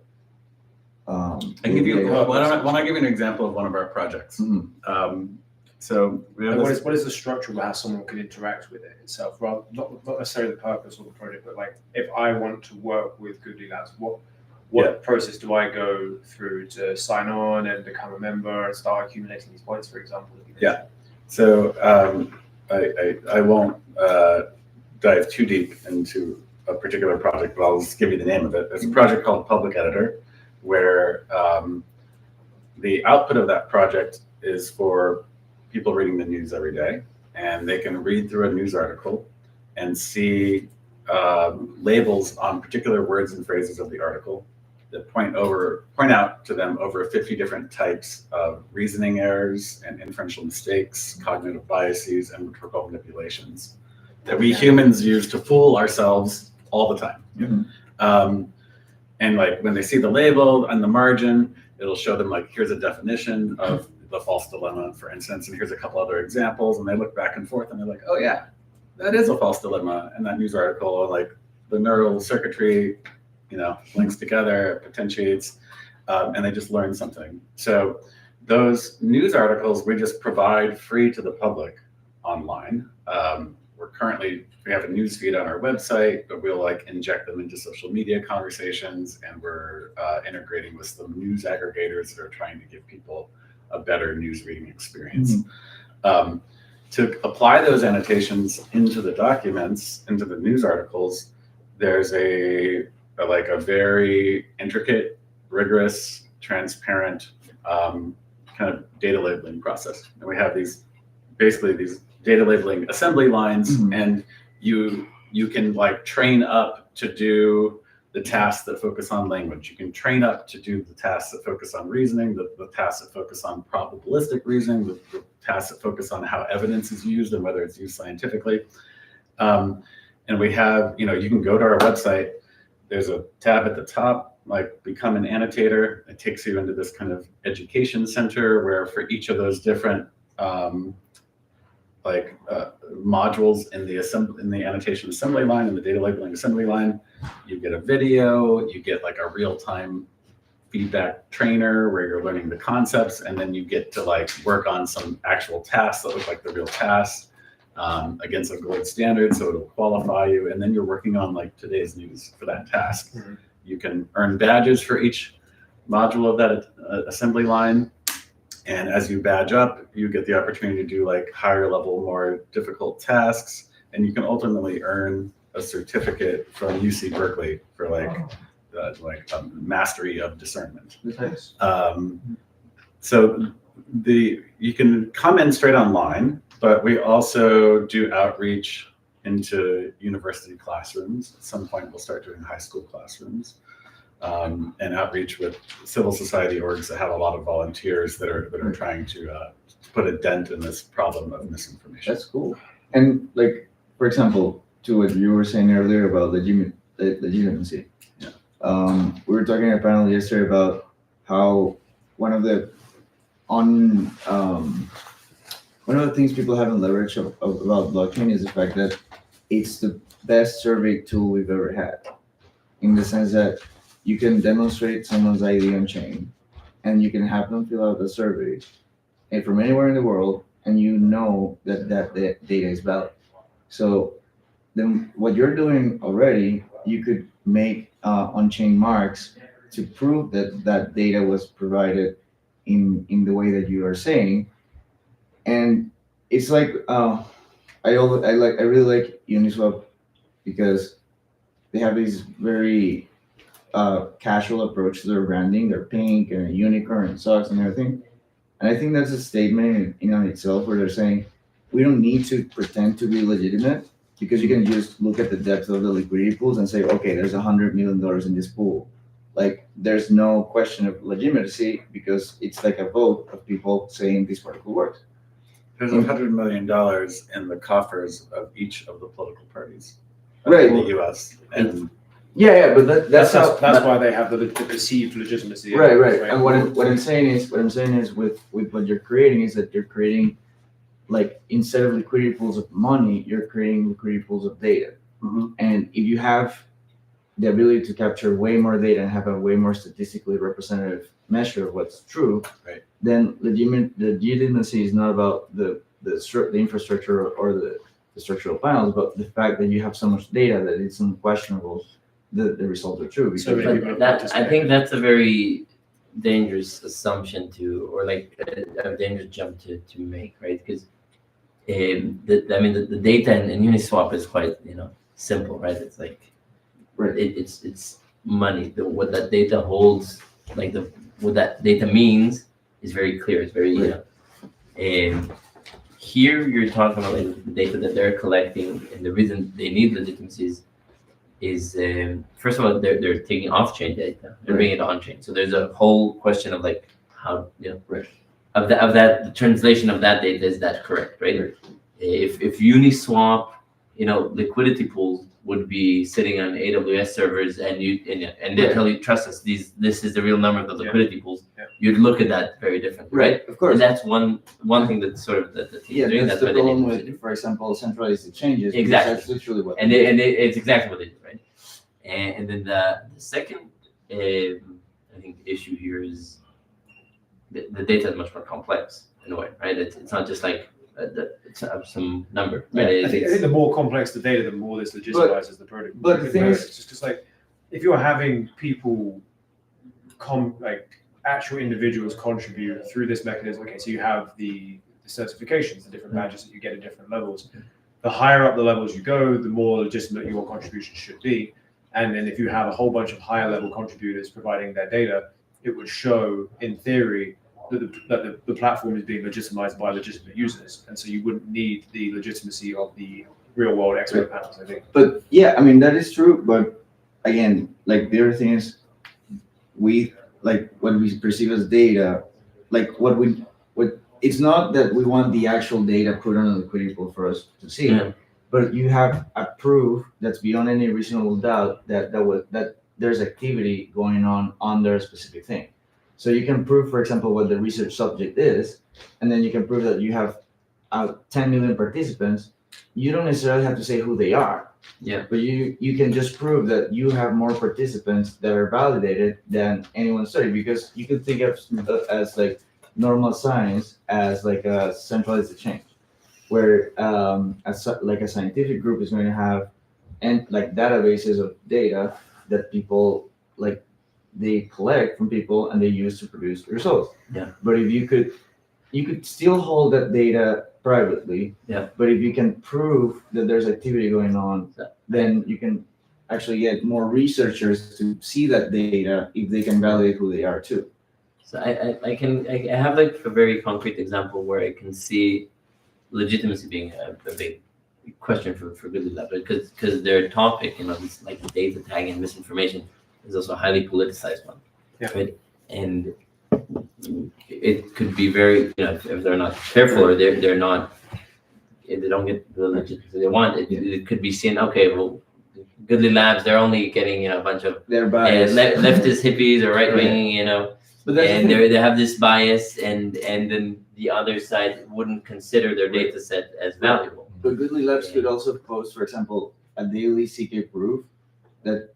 I can give you. Why don't I give you an example of one of our projects? Mhm. So we have What is the structure of how someone can interact with it itself? Rather, not necessarily the purpose of the project, but like if I want to work with Goodly Labs, what process do I go through to sign on and become a member and start accumulating these points, for example? Yeah. So I won't dive too deep into a particular project, but I'll just give you the name of it. There's a project called Public Editor, where the output of that project is for people reading the news every day, and they can read through a news article and see labels on particular words and phrases of the article that point out to them over 50 different types of reasoning errors and inferential mistakes, cognitive biases, and rhetorical manipulations that we humans use to fool ourselves all the time. Mhm. And like when they see the label on the margin, it'll show them like, here's a definition of the false dilemma, for instance, and here's a couple other examples. And they look back and forth and they're like, oh yeah, that is a false dilemma. And that news article, like the neural circuitry, links together, potentiates, and they just learn something. So those news articles, we just provide free to the public online. We have a news feed on our website, but we'll like inject them into social media conversations, and we're integrating with some news aggregators that are trying to give people a better news reading experience. To apply those annotations into the documents, into the news articles, there's a very intricate, rigorous, transparent kind of data labeling process. And we have these data labeling assembly lines, and you can like train up to do the tasks that focus on language. You can train up to do the tasks that focus on reasoning, the tasks that focus on probabilistic reasoning, the tasks that focus on how evidence is used and whether it's used scientifically. And we have, you can go to our website. There's a tab at the top, like become an annotator. It takes you into this kind of education center where for each of those different modules in the annotation assembly line and the data labeling assembly line, you get a video, you get like a real-time feedback trainer where you're learning the concepts, and then you get to like work on some actual tasks that look like the real tasks against a gold standard, so it'll qualify you, and then you're working on like today's news for that task. You can earn badges for each module of that assembly line. And as you badge up, you get the opportunity to do like higher level, more difficult tasks. And you can ultimately earn a certificate from UC Berkeley for like mastery of discernment. Nice. So you can come in straight online, but we also do outreach into university classrooms. At some point, we'll start doing high school classrooms, and outreach with civil society orgs that have a lot of volunteers that are trying to put a dent in this problem of misinformation. That's cool. And like, for example, to what you were saying earlier about legitimacy. Yeah. We were talking in a panel yesterday about how one of the things people haven't leveraged about blockchain is the fact that it's the best survey tool we've ever had, in the sense that you can demonstrate someone's ID on chain, and you can have them fill out the survey, and from anywhere in the world, and you know that the data is valid. So then what you're doing already, you could make on-chain marks to prove that that data was provided in the way that you are saying. And it's like I really like Uniswap because they have this very casual approach to their branding. They're pink and a unicorn and socks and everything. And I think that's a statement in on itself, where they're saying we don't need to pretend to be legitimate, because you can just look at the depth of the liquidity pools and say, okay, there's $100 million in this pool. Like, there's no question of legitimacy, because it's like a vote of people saying this protocol works. There's $100 million in the coffers of each of the political parties Right. in the U.S. And Yeah, but that's why they have the perceived legitimacy. Right. And what I'm saying is with what you're creating is that you're creating, like, instead of liquidity pools of money, you're creating liquidity pools of data. Mhm. And if you have the ability to capture way more data and have a way more statistically representative measure of what's true, Right. then legitimacy is not about the infrastructure or the structural panels, but the fact that you have so much data that it's unquestionable the results are true. So many people But have I think that's a very dangerous assumption or like a dangerous jump to make, right? Because the data in Uniswap is quite simple, right? It's like Right. it's money. What that data holds, like what that data means, is very clear. It's very here you're talking about like the data that they're collecting, and the reason they need legitimacy is first of all they're taking off-chain data and bringing it on-chain. So there's a whole question of like how of that the translation of that data, is that correct, right? If Uniswap liquidity pools would be sitting on AWS servers and they tell you, trust us, this is the real number of the liquidity pools, you'd look at that very differently, right? Of course. And that's one thing that's sort of the team doing. That's That's the why they problem need to with, for example, centralized exchanges. Exactly. That's literally what. it's exactly what they do, right? And then the second I think issue here is the data is much more complex in a way, right? It's not just like it's some number, right? I think the more complex the data, the more this legitimizes the protocol. But the thing is, it's just because, like, if you're having people actual individuals contribute through this mechanism, okay, so you have the certifications, the different badges that you get at different levels. The higher up the levels you go, the more legitimate your contribution should be. And then if you have a whole bunch of higher level contributors providing their data, it would show, in theory, that the platform is being legitimized by legitimate users. And so you wouldn't need the legitimacy of the real world expert panels, I think. But yeah, I mean, that is true. But again, like, the other thing is, we, like, what we perceive as data, like what it's not that we want the actual data put on a liquidity pool for us to see, but you have a proof that's beyond any reasonable doubt that there's activity going on their specific thing. So you can prove, for example, what the research subject is, and then you can prove that you have 10 million participants. You don't necessarily have to say who they are. Yeah. But you can just prove that you have more participants that are validated than anyone's study, because you could think of as like normal science as like a centralized exchange, where a scientific group is going to have like databases of data that people like they collect from people and they use to produce results. Yeah. But if you could still hold that data privately. Yeah. But if you can prove that there's activity going on, then you can actually get more researchers to see that data if they can validate who they are too. So I have like a very concrete example where I can see legitimacy being a big question for Goodly Lab, because their topic, this like data tagging and misinformation is also a highly politicized one. Yeah. Right? And it could be very, if they're not careful or they're not, if they don't get the legitimacy they want, it could be seen, okay, well, Goodly Labs, they're only getting, a bunch of They're biased. leftist hippies or right wing, But that's the and thing. they have this bias, and then the other side wouldn't consider their data set as valuable. But Goodly Labs could also post, for example, a daily CK proof that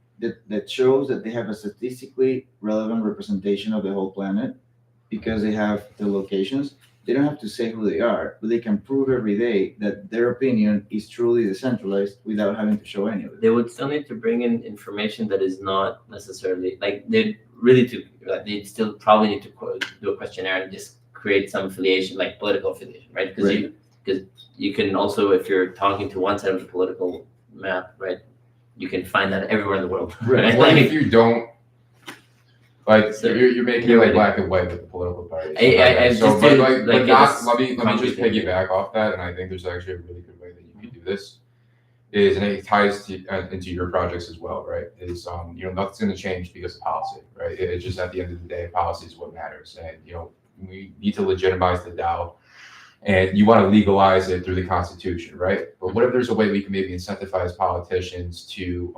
shows that they have a statistically relevant representation of the whole planet because they have the locations. They don't have to say who they are, but they can prove every day that their opinion is truly decentralized without having to show any of it. They would still need to bring in information that is not necessarily they'd still probably need to do a questionnaire and just create some affiliation, like political affiliation, right? Because you can also, if you're talking to one side of the political map, right, you can find that everywhere in the world. Right. What if you don't, So- you're making it like black and white with the political parties? I So, just but did, like, like, but not, it's let me just concrete. piggyback off that, and I think there's actually a really good way that you could do this. And it ties into your projects as well, right? Nothing's going to change because of policy, right? It's just at the end of the day, policy is what matters, and we need to legitimize the DAO. And you want to legalize it through the Constitution, right? But what if there's a way we can maybe incentivize politicians to,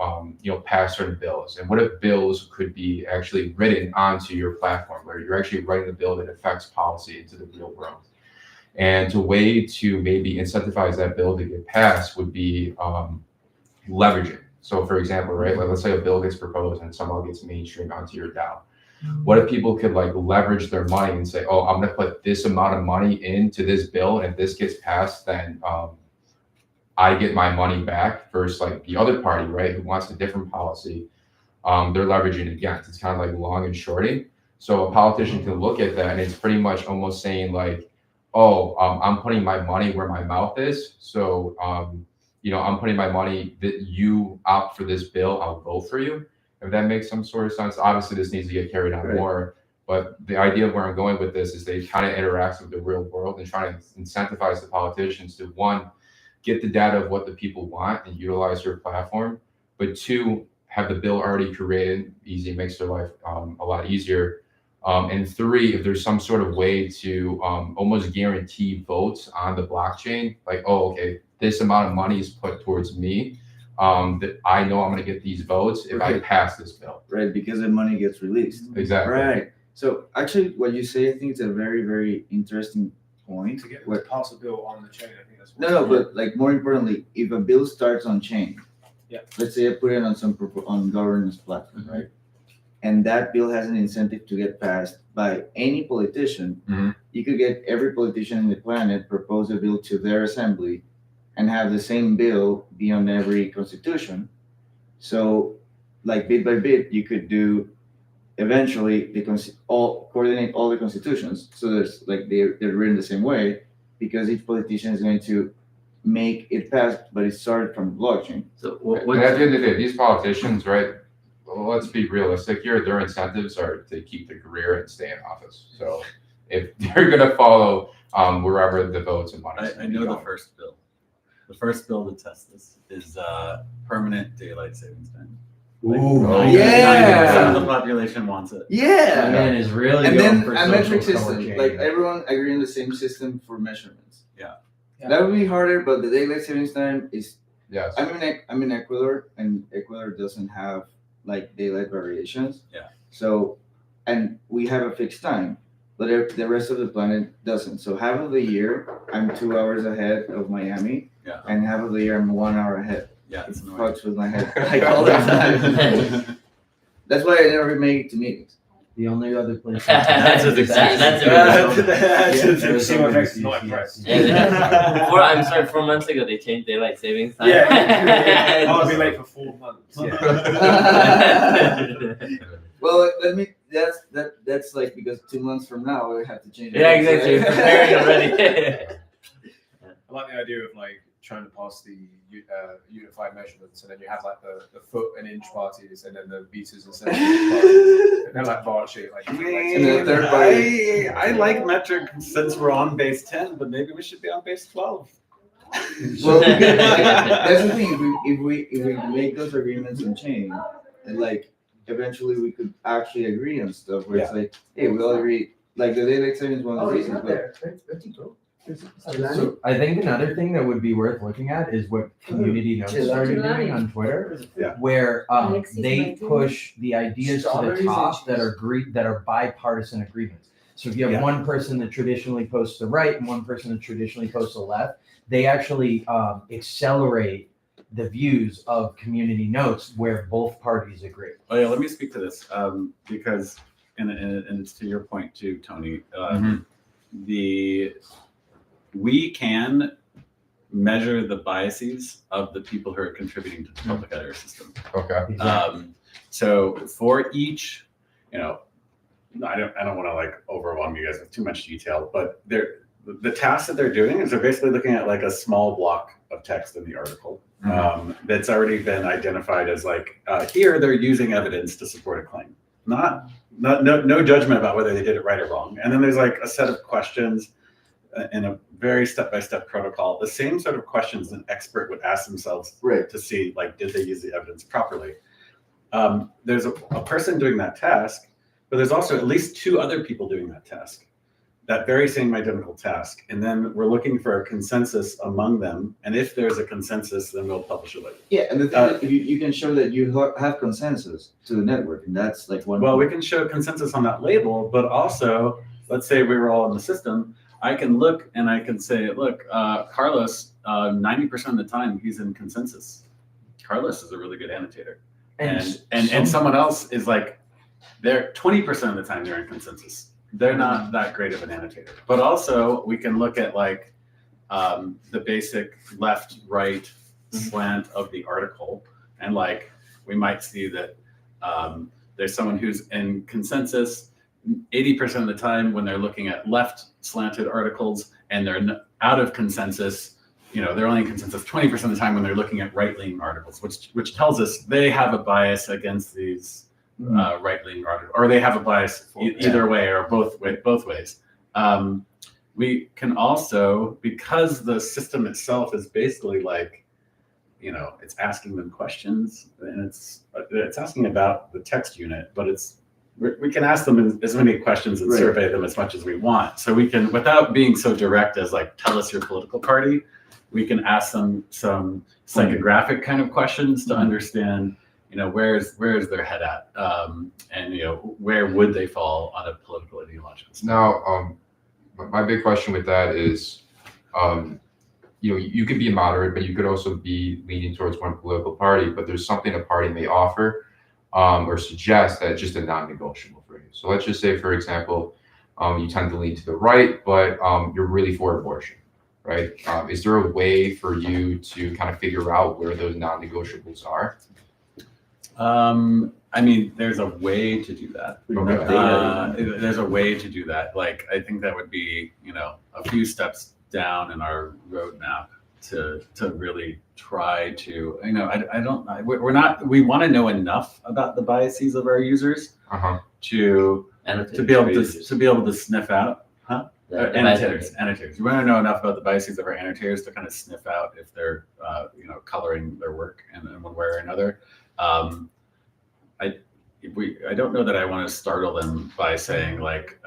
pass certain bills? And what if bills could be actually written onto your platform, where you're actually writing a bill that affects policy into the real world? And a way to maybe incentivize that bill to get passed would be leveraging. So, for example, right, let's say a bill gets proposed and somehow gets mainstreamed onto your DAO. What if people could leverage their money and say, oh, I'm going to put this amount of money into this bill, and if this gets passed, then I get my money back versus the other party, right, who wants a different policy. They're leveraging against. It's kind of like long and shorting. So a politician can look at that, and it's pretty much almost saying I'm putting my money where my mouth is. So, I'm putting my money that you opt for this bill, I'll vote for you. If that makes some sort of sense. Obviously, this needs to get carried on more, but the idea of where I'm going with this is they kind of interact with the real world and try to incentivize the politicians to, one, get the data of what the people want and utilize your platform, but two, have the bill already created, easy, makes their life a lot easier. And three, if there's some sort of way to almost guarantee votes on the blockchain, this amount of money is put towards me, that I know I'm going to get these votes if I pass this bill. Right, because the money gets released. Exactly. Right. So actually, what you say, I think it's a very, very interesting point. To get them to pass a bill on the chain, I think that's what No, but more importantly, if a bill starts on chain, let's say I put it on governance platform, right? And that bill has an incentive to get passed by any politician. Mhm. You could get every politician on the planet propose a bill to their assembly and have the same bill be on every constitution. So, bit by bit, you could do eventually coordinate all the constitutions. So there's they're written the same way because each politician is going to make it pass, but it started from blockchain. So And at the end of the day, these politicians, right? Well, let's be realistic here. Their incentives are to keep their career and stay in office. So if they're going to follow wherever the votes and money, I know the first bill. The first bill to test this is permanent daylight savings time. Yeah. 90% of the population wants it. Yeah. Man is really And going then for a metric social system, change. everyone agree on the same system for measurements. Yeah. That would be harder, but the daylight savings time is. yes. I'm in Ecuador, and Ecuador doesn't have daylight variations. Yeah. So, and we have a fixed time, but the rest of the planet doesn't. So half of the year I'm 2 hours ahead of Miami, Yeah. and half of the year I'm 1 hour ahead. Yeah, It it's annoying. fucks with my head all the time. That's why I never make it to meetings. The only other place. That's a Yeah. 4 months ago they changed daylight savings time. Yeah. I'll be late for 4 months. Yeah. Well, that's because 2 months from now we have to change. Yeah, exactly. You're preparing already. I like the idea of trying to pass the unified measurements, and then you have like the foot and inch parties, and then the meters and centimeters parties. And they're like marching, like. And the third party. I like metric since we're on base 10, but maybe we should be on base 12. Well, that's the thing. If we make those agreements on chain, and like eventually we could actually agree on stuff where it's like, hey, we all agree. Like the data exchange is one of the reasons, but So I think another thing that would be worth looking at is what community notes started doing on Twitter, Yeah. where Alexis they might do push the ideas to the top that are bipartisan agreements. So if you have Yeah. one person that traditionally posts the right and one person that traditionally posts the left, they actually accelerate the views of community notes where both parties agree. Oh yeah, let me speak to this because, and it's to your point too, Tony. We can measure the biases of the people who are contributing to the public editor system. Okay. So for each, I don't want to like overwhelm you guys with too much detail, but the tasks that they're doing is they're basically looking at like a small block of text in the article that's already been identified as like here they're using evidence to support a claim. No judgment about whether they did it right or wrong. And then there's like a set of questions in a very step-by-step protocol, the same sort of questions an expert would ask themselves to see like did they use the evidence properly. There's a person doing that task, but there's also at least two other people doing that task, that very same identical task. And then we're looking for a consensus among them. And if there's a consensus, then we'll publish it later. yeah, and the thing is, if you can show that you have consensus to the network, and that's like one. Well, we can show consensus on that label, but also, let's say we were all in the system, I can look and I can say, look, Carlos, 90% of the time he's in consensus. Carlos is a really good annotator. And someone else is like, they're 20% of the time they're in consensus. They're not that great of an annotator. But also we can look at like the basic left-right slant of the article. And like, we might see that there's someone who's in consensus 80% of the time when they're looking at left slanted articles, and they're out of consensus, they're only in consensus 20% of the time when they're looking at right-leaning articles, which tells us they have a bias against these right-leaning articles, or they have a bias either way or both ways. We can also, because the system itself is basically like, it's asking them questions, and it's asking about the text unit, but we can ask them as many questions and survey them as much as we want. So we can, without being so direct as like, tell us your political party, we can ask them some psychographic kind of questions to understand, where's their head at, and where would they fall on a political ideological spectrum. Now, my big question with that is, you could be a moderate, but you could also be leaning towards one political party, but there's something a party may offer or suggest that just a non-negotiable for you. So let's just say, for example, you tend to lean to the right, but you're really for abortion, right? Is there a way for you to kind of figure out where those non-negotiables are? I mean, there's a way to do that. There's a way to do that. Like, I think that would be, a few steps down in our roadmap to really try to, we want to know enough about the biases of our users to be able to sniff out, annotators. We want to know enough about the biases of our annotators to kind of sniff out if they're, coloring their work in one way or another. I don't know that I want to startle them by saying like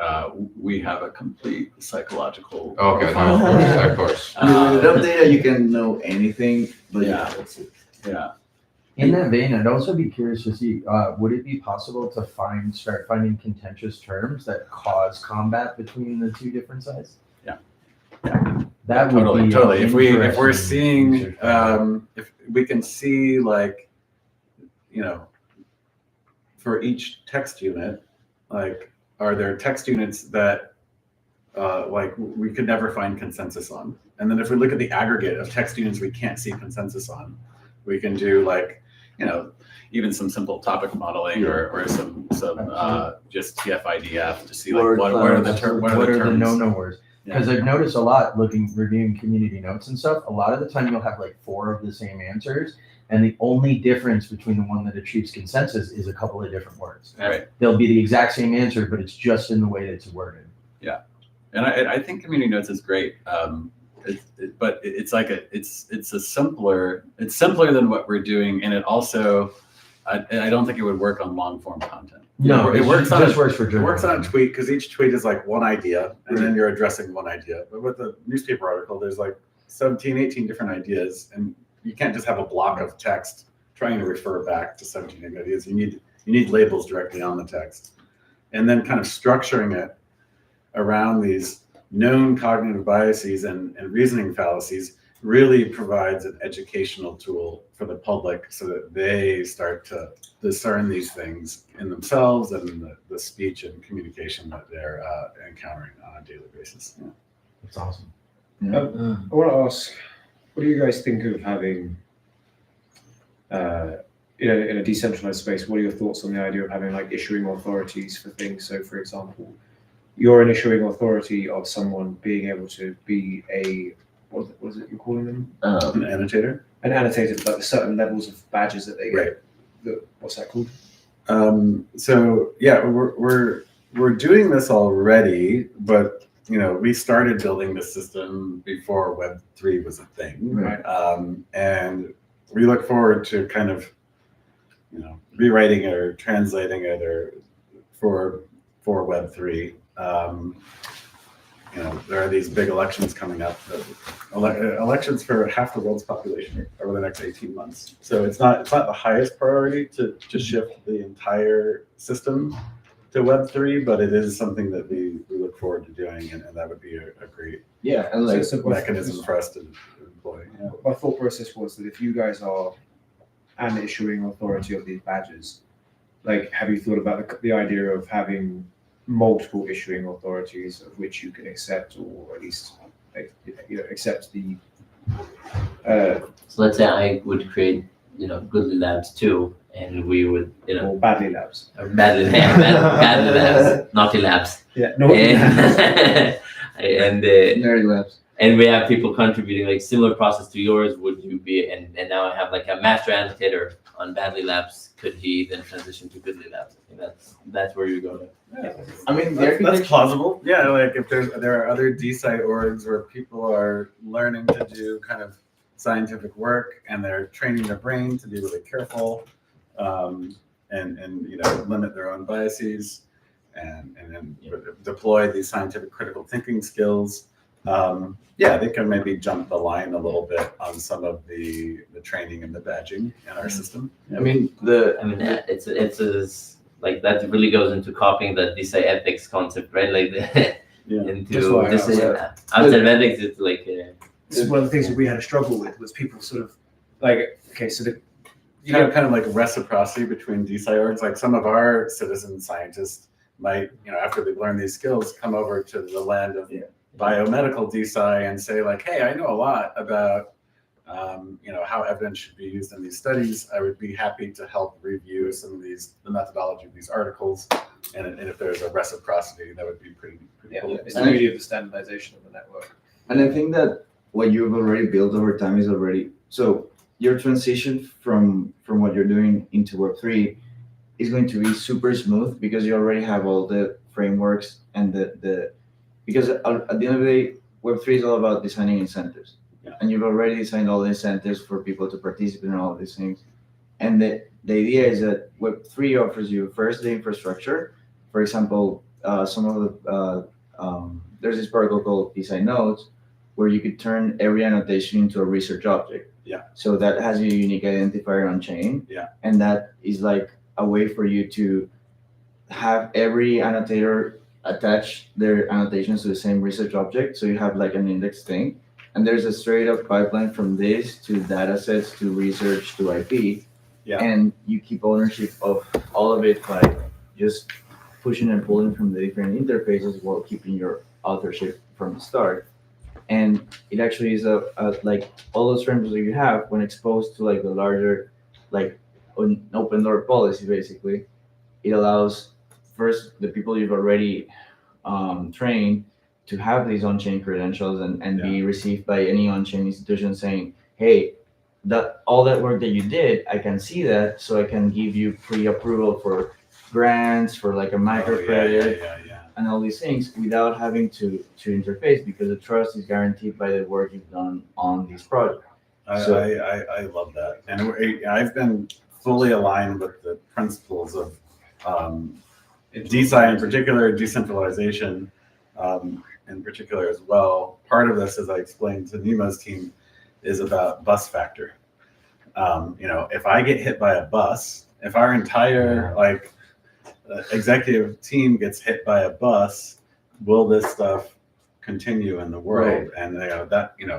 we have a complete psychological profile. No, of course. Without data, you can know anything, but that's it. Yeah. In that vein, I'd also be curious to see, would it be possible to start finding contentious terms that cause combat between the two different sides? Yeah. That would be totally. If we're interesting seeing, research. if we can see like, for each text unit, like, are there text units that like we could never find consensus on? And then if we look at the aggregate of text units we can't see consensus on, we can do like, even some simple topic modeling or some just TF-IDF to see like what are the terms. What are the no words? Because I've noticed a lot reviewing community notes and stuff, a lot of the time you'll have like 4 of the same answers. And the only difference between the one that achieves consensus is a couple of different words. Right. They'll be the exact same answer, but it's just in the way that it's worded. And I think community notes is great. But it's simpler than what we're doing, and it also I don't think it would work on long form content. No, it works on just works for it journalism. works on a tweet because each tweet is like one idea, and then you're addressing one idea. But with the newspaper article, there's like 17, 18 different ideas, and you can't just have a block of text trying to refer back to 17 ideas. You need labels directly on the text, and then kind of structuring it around these known cognitive biases and reasoning fallacies really provides an educational tool for the public so that they start to discern these things in themselves and in the speech and communication that they're encountering on a daily basis. Yeah. That's awesome. I want to ask, what do you guys think of having, in a decentralized space, what are your thoughts on the idea of having like issuing authorities for things? So for example, you're an issuing authority of someone being able to be a, what is it you're calling them? An annotator. An annotator, like the certain levels of badges that they get. Right. What's that called? So yeah, we're doing this already, but we started building this system before Web3 was a thing. Right. And we look forward to kind of, rewriting it or translating it or for Web3. There are these big elections coming up, elections for half the world's population over the next 18 months. So it's not the highest priority to shift the entire system to Web3, but it is something that we look forward to doing, and that would be a great And like mechanism for us to employ. Yeah. My thought process was that if you guys are an issuing authority of these badges, like, have you thought about the idea of having multiple issuing authorities of which you can accept, or at least accept the So let's say I would create, Goodly Labs too, and we would, or badly labs. or badly labs, naughty labs. Yeah, no. And Nerd Labs. and we have people contributing like similar process to yours. Would you be, and now I have like a master annotator on Badly Labs. Could he then transition to Goodly Labs? I think that's where you go. I mean, That's plausible. Yeah, like if there are other DeSci orgs where people are learning to do kind of scientific work and they're training their brain to be really careful, and limit their own biases, and then deploy these scientific critical thinking skills. They can maybe jump the line a little bit on some of the training and the badging in our system. I mean, it's like that really goes into copying the DeSci ethics concept, right? Like into outside of ethics, it's like. This is one of the things that we had a struggle with, was people sort of like, okay, so You have kind of like reciprocity between DeSci orgs. Like some of our citizen scientists might, after they've learned these skills, come over to the land of biomedical DeSci and say like, hey, I know a lot about, how evidence should be used in these studies. I would be happy to help review some of the methodology of these articles. And if there's a reciprocity, that would be pretty cool. It's the beauty of the standardization of the network. And I think that what you've already built over time is already, so your transition from what you're doing into Web3 is going to be super smooth because you already have all the frameworks and because at the end of the day, Web3 is all about designing incentives. Yeah. And you've already designed all the incentives for people to participate in all of these things. And the idea is that Web3 offers you first the infrastructure. For example, some of the, there's this protocol called DeSci nodes where you could turn every annotation into a research object. Yeah. So that has a unique identifier on chain. Yeah. And that is like a way for you to have every annotator attach their annotations to the same research object. So you have like an index thing. And there's a straight up pipeline from this to data sets to research to IP. Yeah. And you keep ownership of all of it by just pushing and pulling from the different interfaces while keeping your authorship from the start. And it actually is a like all those frameworks that you have when exposed to like the larger, like an open door policy, basically, it allows first the people you've already trained to have these on-chain credentials and be received by any on-chain institution saying, hey, that all that work that you did, I can see that, so I can give you pre-approval for grants, for like a microcredit, and all these things without having to interface, because the trust is guaranteed by the work you've done on these projects. I love that, and I've been fully aligned with the principles of DeSci in particular, decentralization in particular as well. Part of this, as I explained to Nimo's team, is about bus factor. If I get hit by a bus, if our entire executive team gets hit by a bus, will this stuff continue in the world? Right. And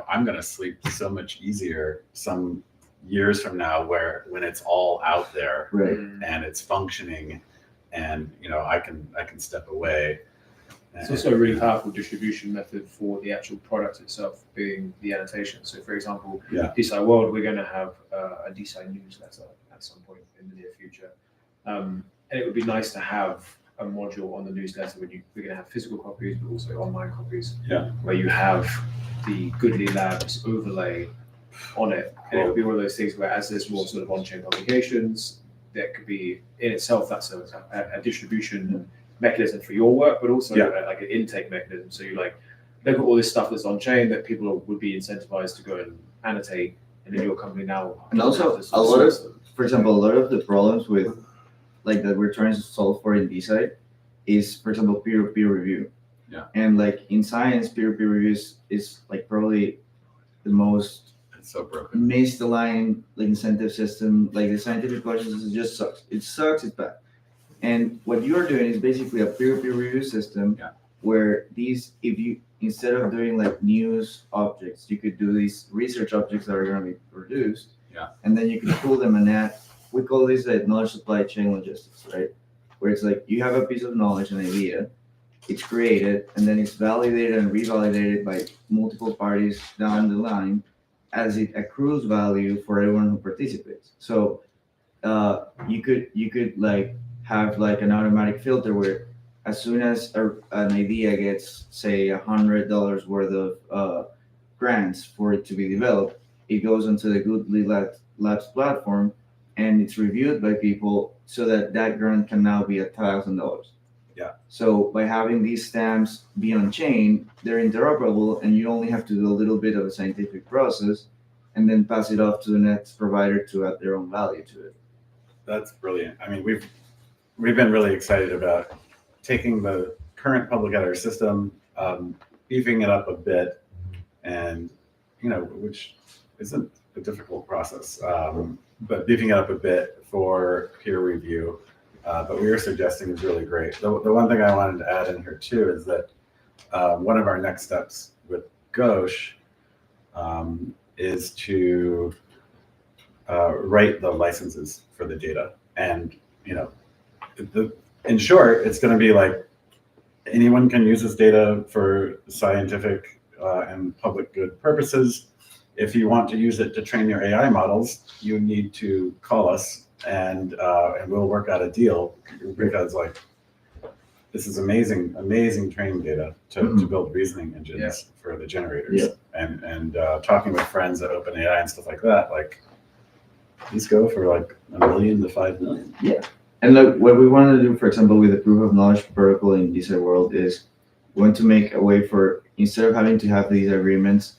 I'm going to sleep so much easier some years from now, when it's all out there, Right. and it's functioning, and I can step away. It's also a really powerful distribution method for the actual product itself, being the annotation. So, for example, DeSci World, we're going to have a DeSci newsletter at some point in the near future. And it would be nice to have a module on the newsletter when we're going to have physical copies, but also online copies, where you have the Goodly Labs overlay on it. And it would be one of those things where, as there's more sort of on-chain publications, there could be in itself, that's a distribution mechanism for your work, but also like an intake mechanism. So you look at all this stuff that's on chain that people would be incentivized to go and annotate, and then your company now. And also a lot of, for example, a lot of the problems with that we're trying to solve for in DeSci is, for example, peer-to-peer review. Yeah. And in science, peer-to-peer review is probably the most so broken, misaligned incentive system. The scientific process just sucks. It sucks. It's bad. And what you're doing is basically a peer-to-peer review system where instead of doing news objects, you could do these research objects that are going to be produced. Yeah. And then you can pull them and add. We call this knowledge supply chain logistics, right? Where it's you have a piece of knowledge, an idea, it's created, and then it's validated and revalidated by multiple parties down the line as it accrues value for everyone who participates. So you could have an automatic filter where as soon as an idea gets, say, $100 worth of grants for it to be developed, it goes into the Goodly Labs platform and it's reviewed by people so that grant can now be $1,000. Yeah. So by having these stamps be on chain, they're interoperable, and you only have to do a little bit of a scientific process and then pass it off to the next provider to add their own value to it. That's brilliant. I mean, we've been really excited about taking the current public editor system, beefing it up a bit, and which isn't a difficult process, but beefing it up a bit for peer review. But we are suggesting is really great. The one thing I wanted to add in here too is that one of our next steps with Gauche is to write the licenses for the data. And in short, it's going to be anyone can use this data for scientific and public good purposes. If you want to use it to train your AI models, you need to call us, and we'll work out a deal, because this is amazing training data to build reasoning engines for the generators. And talking with friends at OpenAI and stuff like that, these go for $1 million to $5 million. Yeah. And what we want to do, for example, with the proof of knowledge protocol in DeSci World is we want to make a way for, instead of having to have these agreements,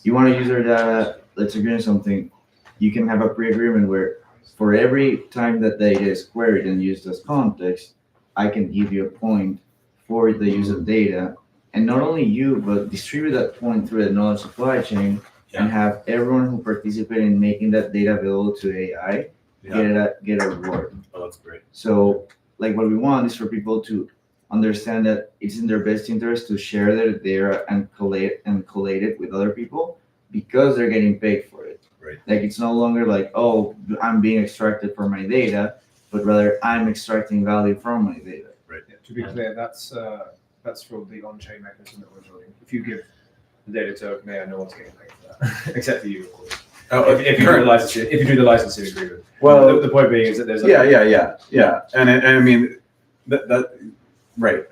you want to use our data, let's agree on something, you can have a pre-agreement where for every time that data is queried and used as context, I can give you a point for the use of data. And not only you, but distribute that point through the knowledge supply chain and have everyone who participated in making that data available to AI get a reward. Oh, that's great. So what we want is for people to understand that it's in their best interest to share their data and collate it with other people, because they're getting paid for it. Right. It's no longer oh, I'm being extracted from my data, but rather I'm extracting value from my data. Right. Yeah, to be clear, that's from the on-chain mechanism that we're building. If you give the data to OpenAI, no one's getting paid for that, except for you, of course. Oh, if you do the licensing agreement. Well, the point being is that there's yeah, and I mean that right.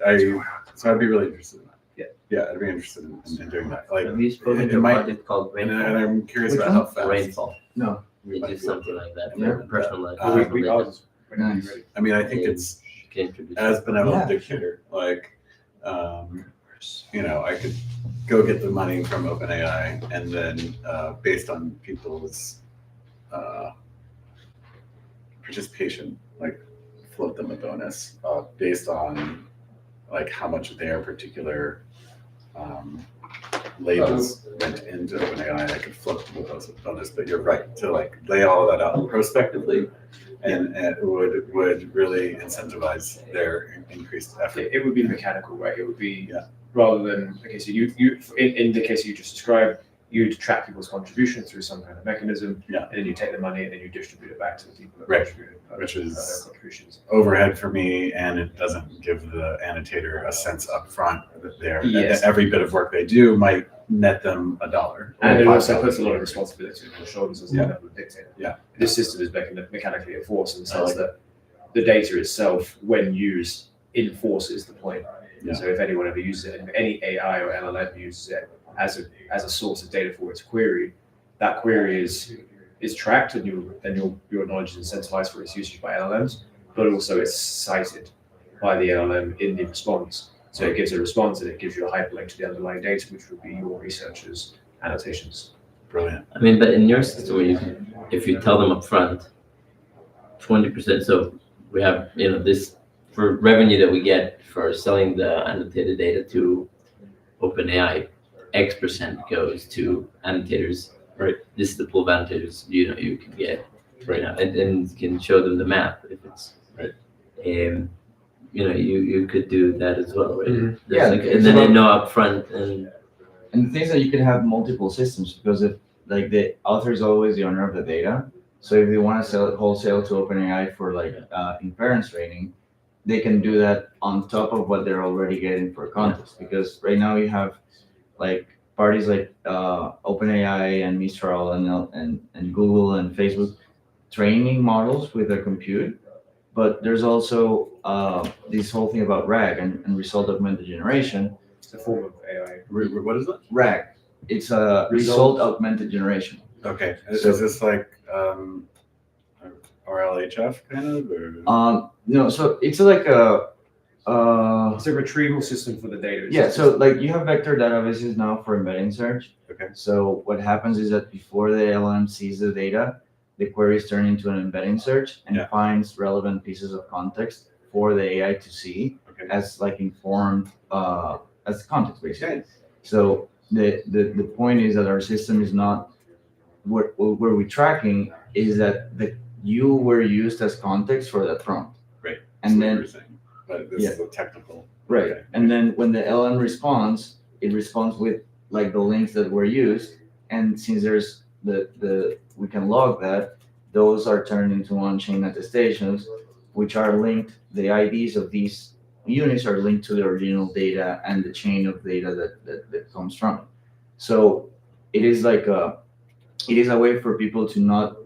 So I'd be really interested in that. Yeah, I'd be interested in doing that. Like, Have you spoken it to a might- project called and Rainfall? I'm curious Which about how fast. Rainfall. No. They do something like that Yeah. for personalized. Uh, we ours, whenever you're Nice. ready. I mean, I think Yeah. it's You can introduce as it. benevolent Yeah, dictator. Like, I could go get the money from OpenAI and then based on people's participation, like float them a bonus based on like how much their particular labels went into OpenAI. I could float them a bonus, but you're right to like lay all of that out prospectively, and it would really incentivize their increased effort. It would be mechanical, right? It would be Yeah. rather than okay. So you in the case you just described, you'd track people's contributions through some kind of mechanism, Yeah. and then you take the money and then you distribute it back to the people that Right. contributed, Which is- their contributions. Overhead for me, and it doesn't give the annotator a sense up front that Yes. that every bit of work they do might net them $1. And it or also $5. puts a lot of responsibility on your shoulders as the Yeah. level of dictator. Yeah. This system is mechanically enforced in the I sense like that the data itself, when used, enforces the point. Yeah. So if anyone ever uses it, and any AI or LLM uses it as a source of data for its query, that query is tracked and your knowledge is incentivized for its usage by LLMs, but also it's cited by the LLM in the response. So it gives a response and it gives you a hyperlink to the underlying data, which would be your researchers' annotations. Brilliant. I mean, but in your system, if you tell them up front, 20%. So we have, this for revenue that we get for selling the annotated data to OpenAI, X% goes to annotators. Right. This is the pool of annotators you can get. Right. And you can show them the map if it's Right. You could do that as well, right? Mhm. There's Yeah, like- it's and then they about- know up front and And the thing is that you can have multiple systems because if like the author is always the owner of the data. So if they want to sell it wholesale to OpenAI for like inference training, they can do that on top of what they're already getting for context. Because right now you have like parties like OpenAI and Mistral and Google and Facebook training models with their compute. But there's also this whole thing about RAG and result augmented generation. It's a form of AI. What is it? RAG, it's a result augmented generation. Okay. So- Is this like RLHF kind of? Or? No, so it's like a It's a retrieval system for the data. It's yeah, just- so like you have vector databases now for embedding search. Okay. So what happens is that before the LM sees the data, the query is turned into an embedding search and Yeah. finds relevant pieces of context for the AI to see Okay. as like informed as context basically. Okay. So the point is that our system is not what we're tracking is that you were used as context for that prompt. Right. And That's what then you were saying. But this is a technical. right. Okay. And then when the LM responds, it responds with like the links that were used. And since there's we can log that, those are turned into on-chain attestations, which are linked, the IDs of these units are linked to the original data and the chain of data that comes from it. So it is a way for people to not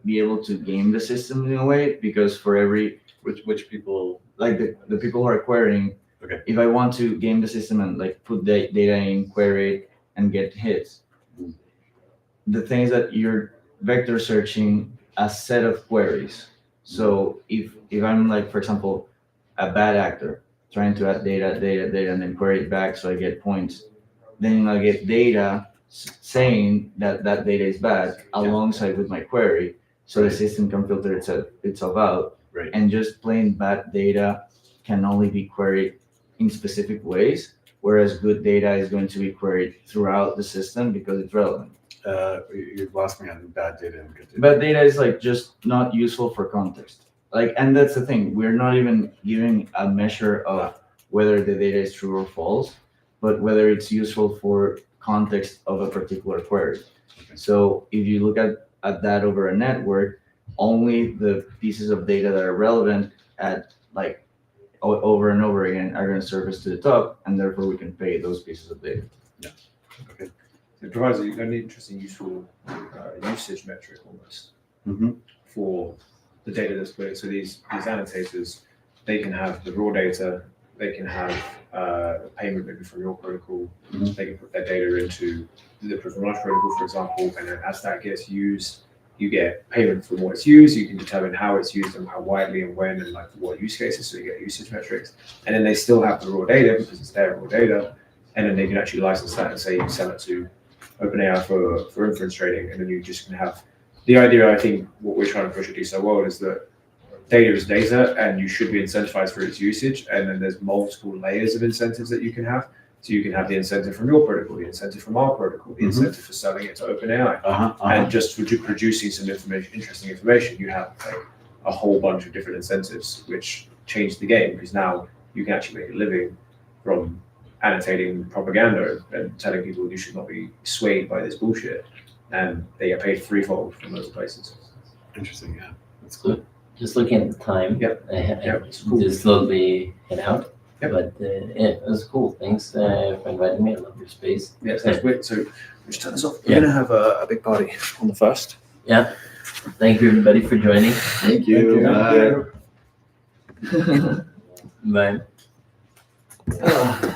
be able to game the system in a way, because for every Which people? like the people who are querying, Okay. if I want to game the system and like put the data in, query it, and get hits, the thing is that you're vector searching a set of queries. So if I'm like, for example, a bad actor trying to add data, and then query it back so I get points, then I get data saying that data is bad alongside with my query, so the system can filter itself out. Right. And just plain bad data can only be queried in specific ways, whereas good data is going to be queried throughout the system because it's relevant. You've lost me on bad data and good data. Bad data is like just not useful for context. Like, and that's the thing, we're not even giving a measure of whether the data is true or false, but whether it's useful for context of a particular query. Okay. So if you look at that over a network, only the pieces of data that are relevant at like over and over again are going to surface to the top, and therefore we can pay those pieces of data. It provides an interesting, useful usage metric almost Mhm. for the data that's put. So these annotators, they can have the raw data they can have payment maybe from your protocol. Mhm. They can put their data into the proof of knowledge protocol, for example, and then as that gets used, you get payment for what it's used. You can determine how it's used and how widely and when and like what use cases. So you get usage metrics, and then they still have the raw data because it's their raw data, and then they can actually license that and say you sell it to OpenAI for inference trading, and then you just can have the idea. I think what we're trying to push at DeSci World is that data is data, and you should be incentivized for its usage. And then there's multiple layers of incentives that you can have. So you can have the incentive from your protocol, the incentive from our protocol, the incentive for selling it to OpenAI, and just for producing some interesting information. You have like a whole bunch of different incentives, which change the game because now you can actually make a living from annotating propaganda and telling people you should not be swayed by this bullshit, and they get paid threefold from those places. Interesting. Yeah, that's cool. Just looking at the time. Yep. I It's cool. just slowly head out. Yep. But yeah, it was cool. Thanks for inviting me. I love your space. Yeah, so that's great. So we just turn this off. Yeah. We're gonna have a big party on the 1st. Yeah. Thank you everybody for joining. Thank you. Thank you. Bye. Bye.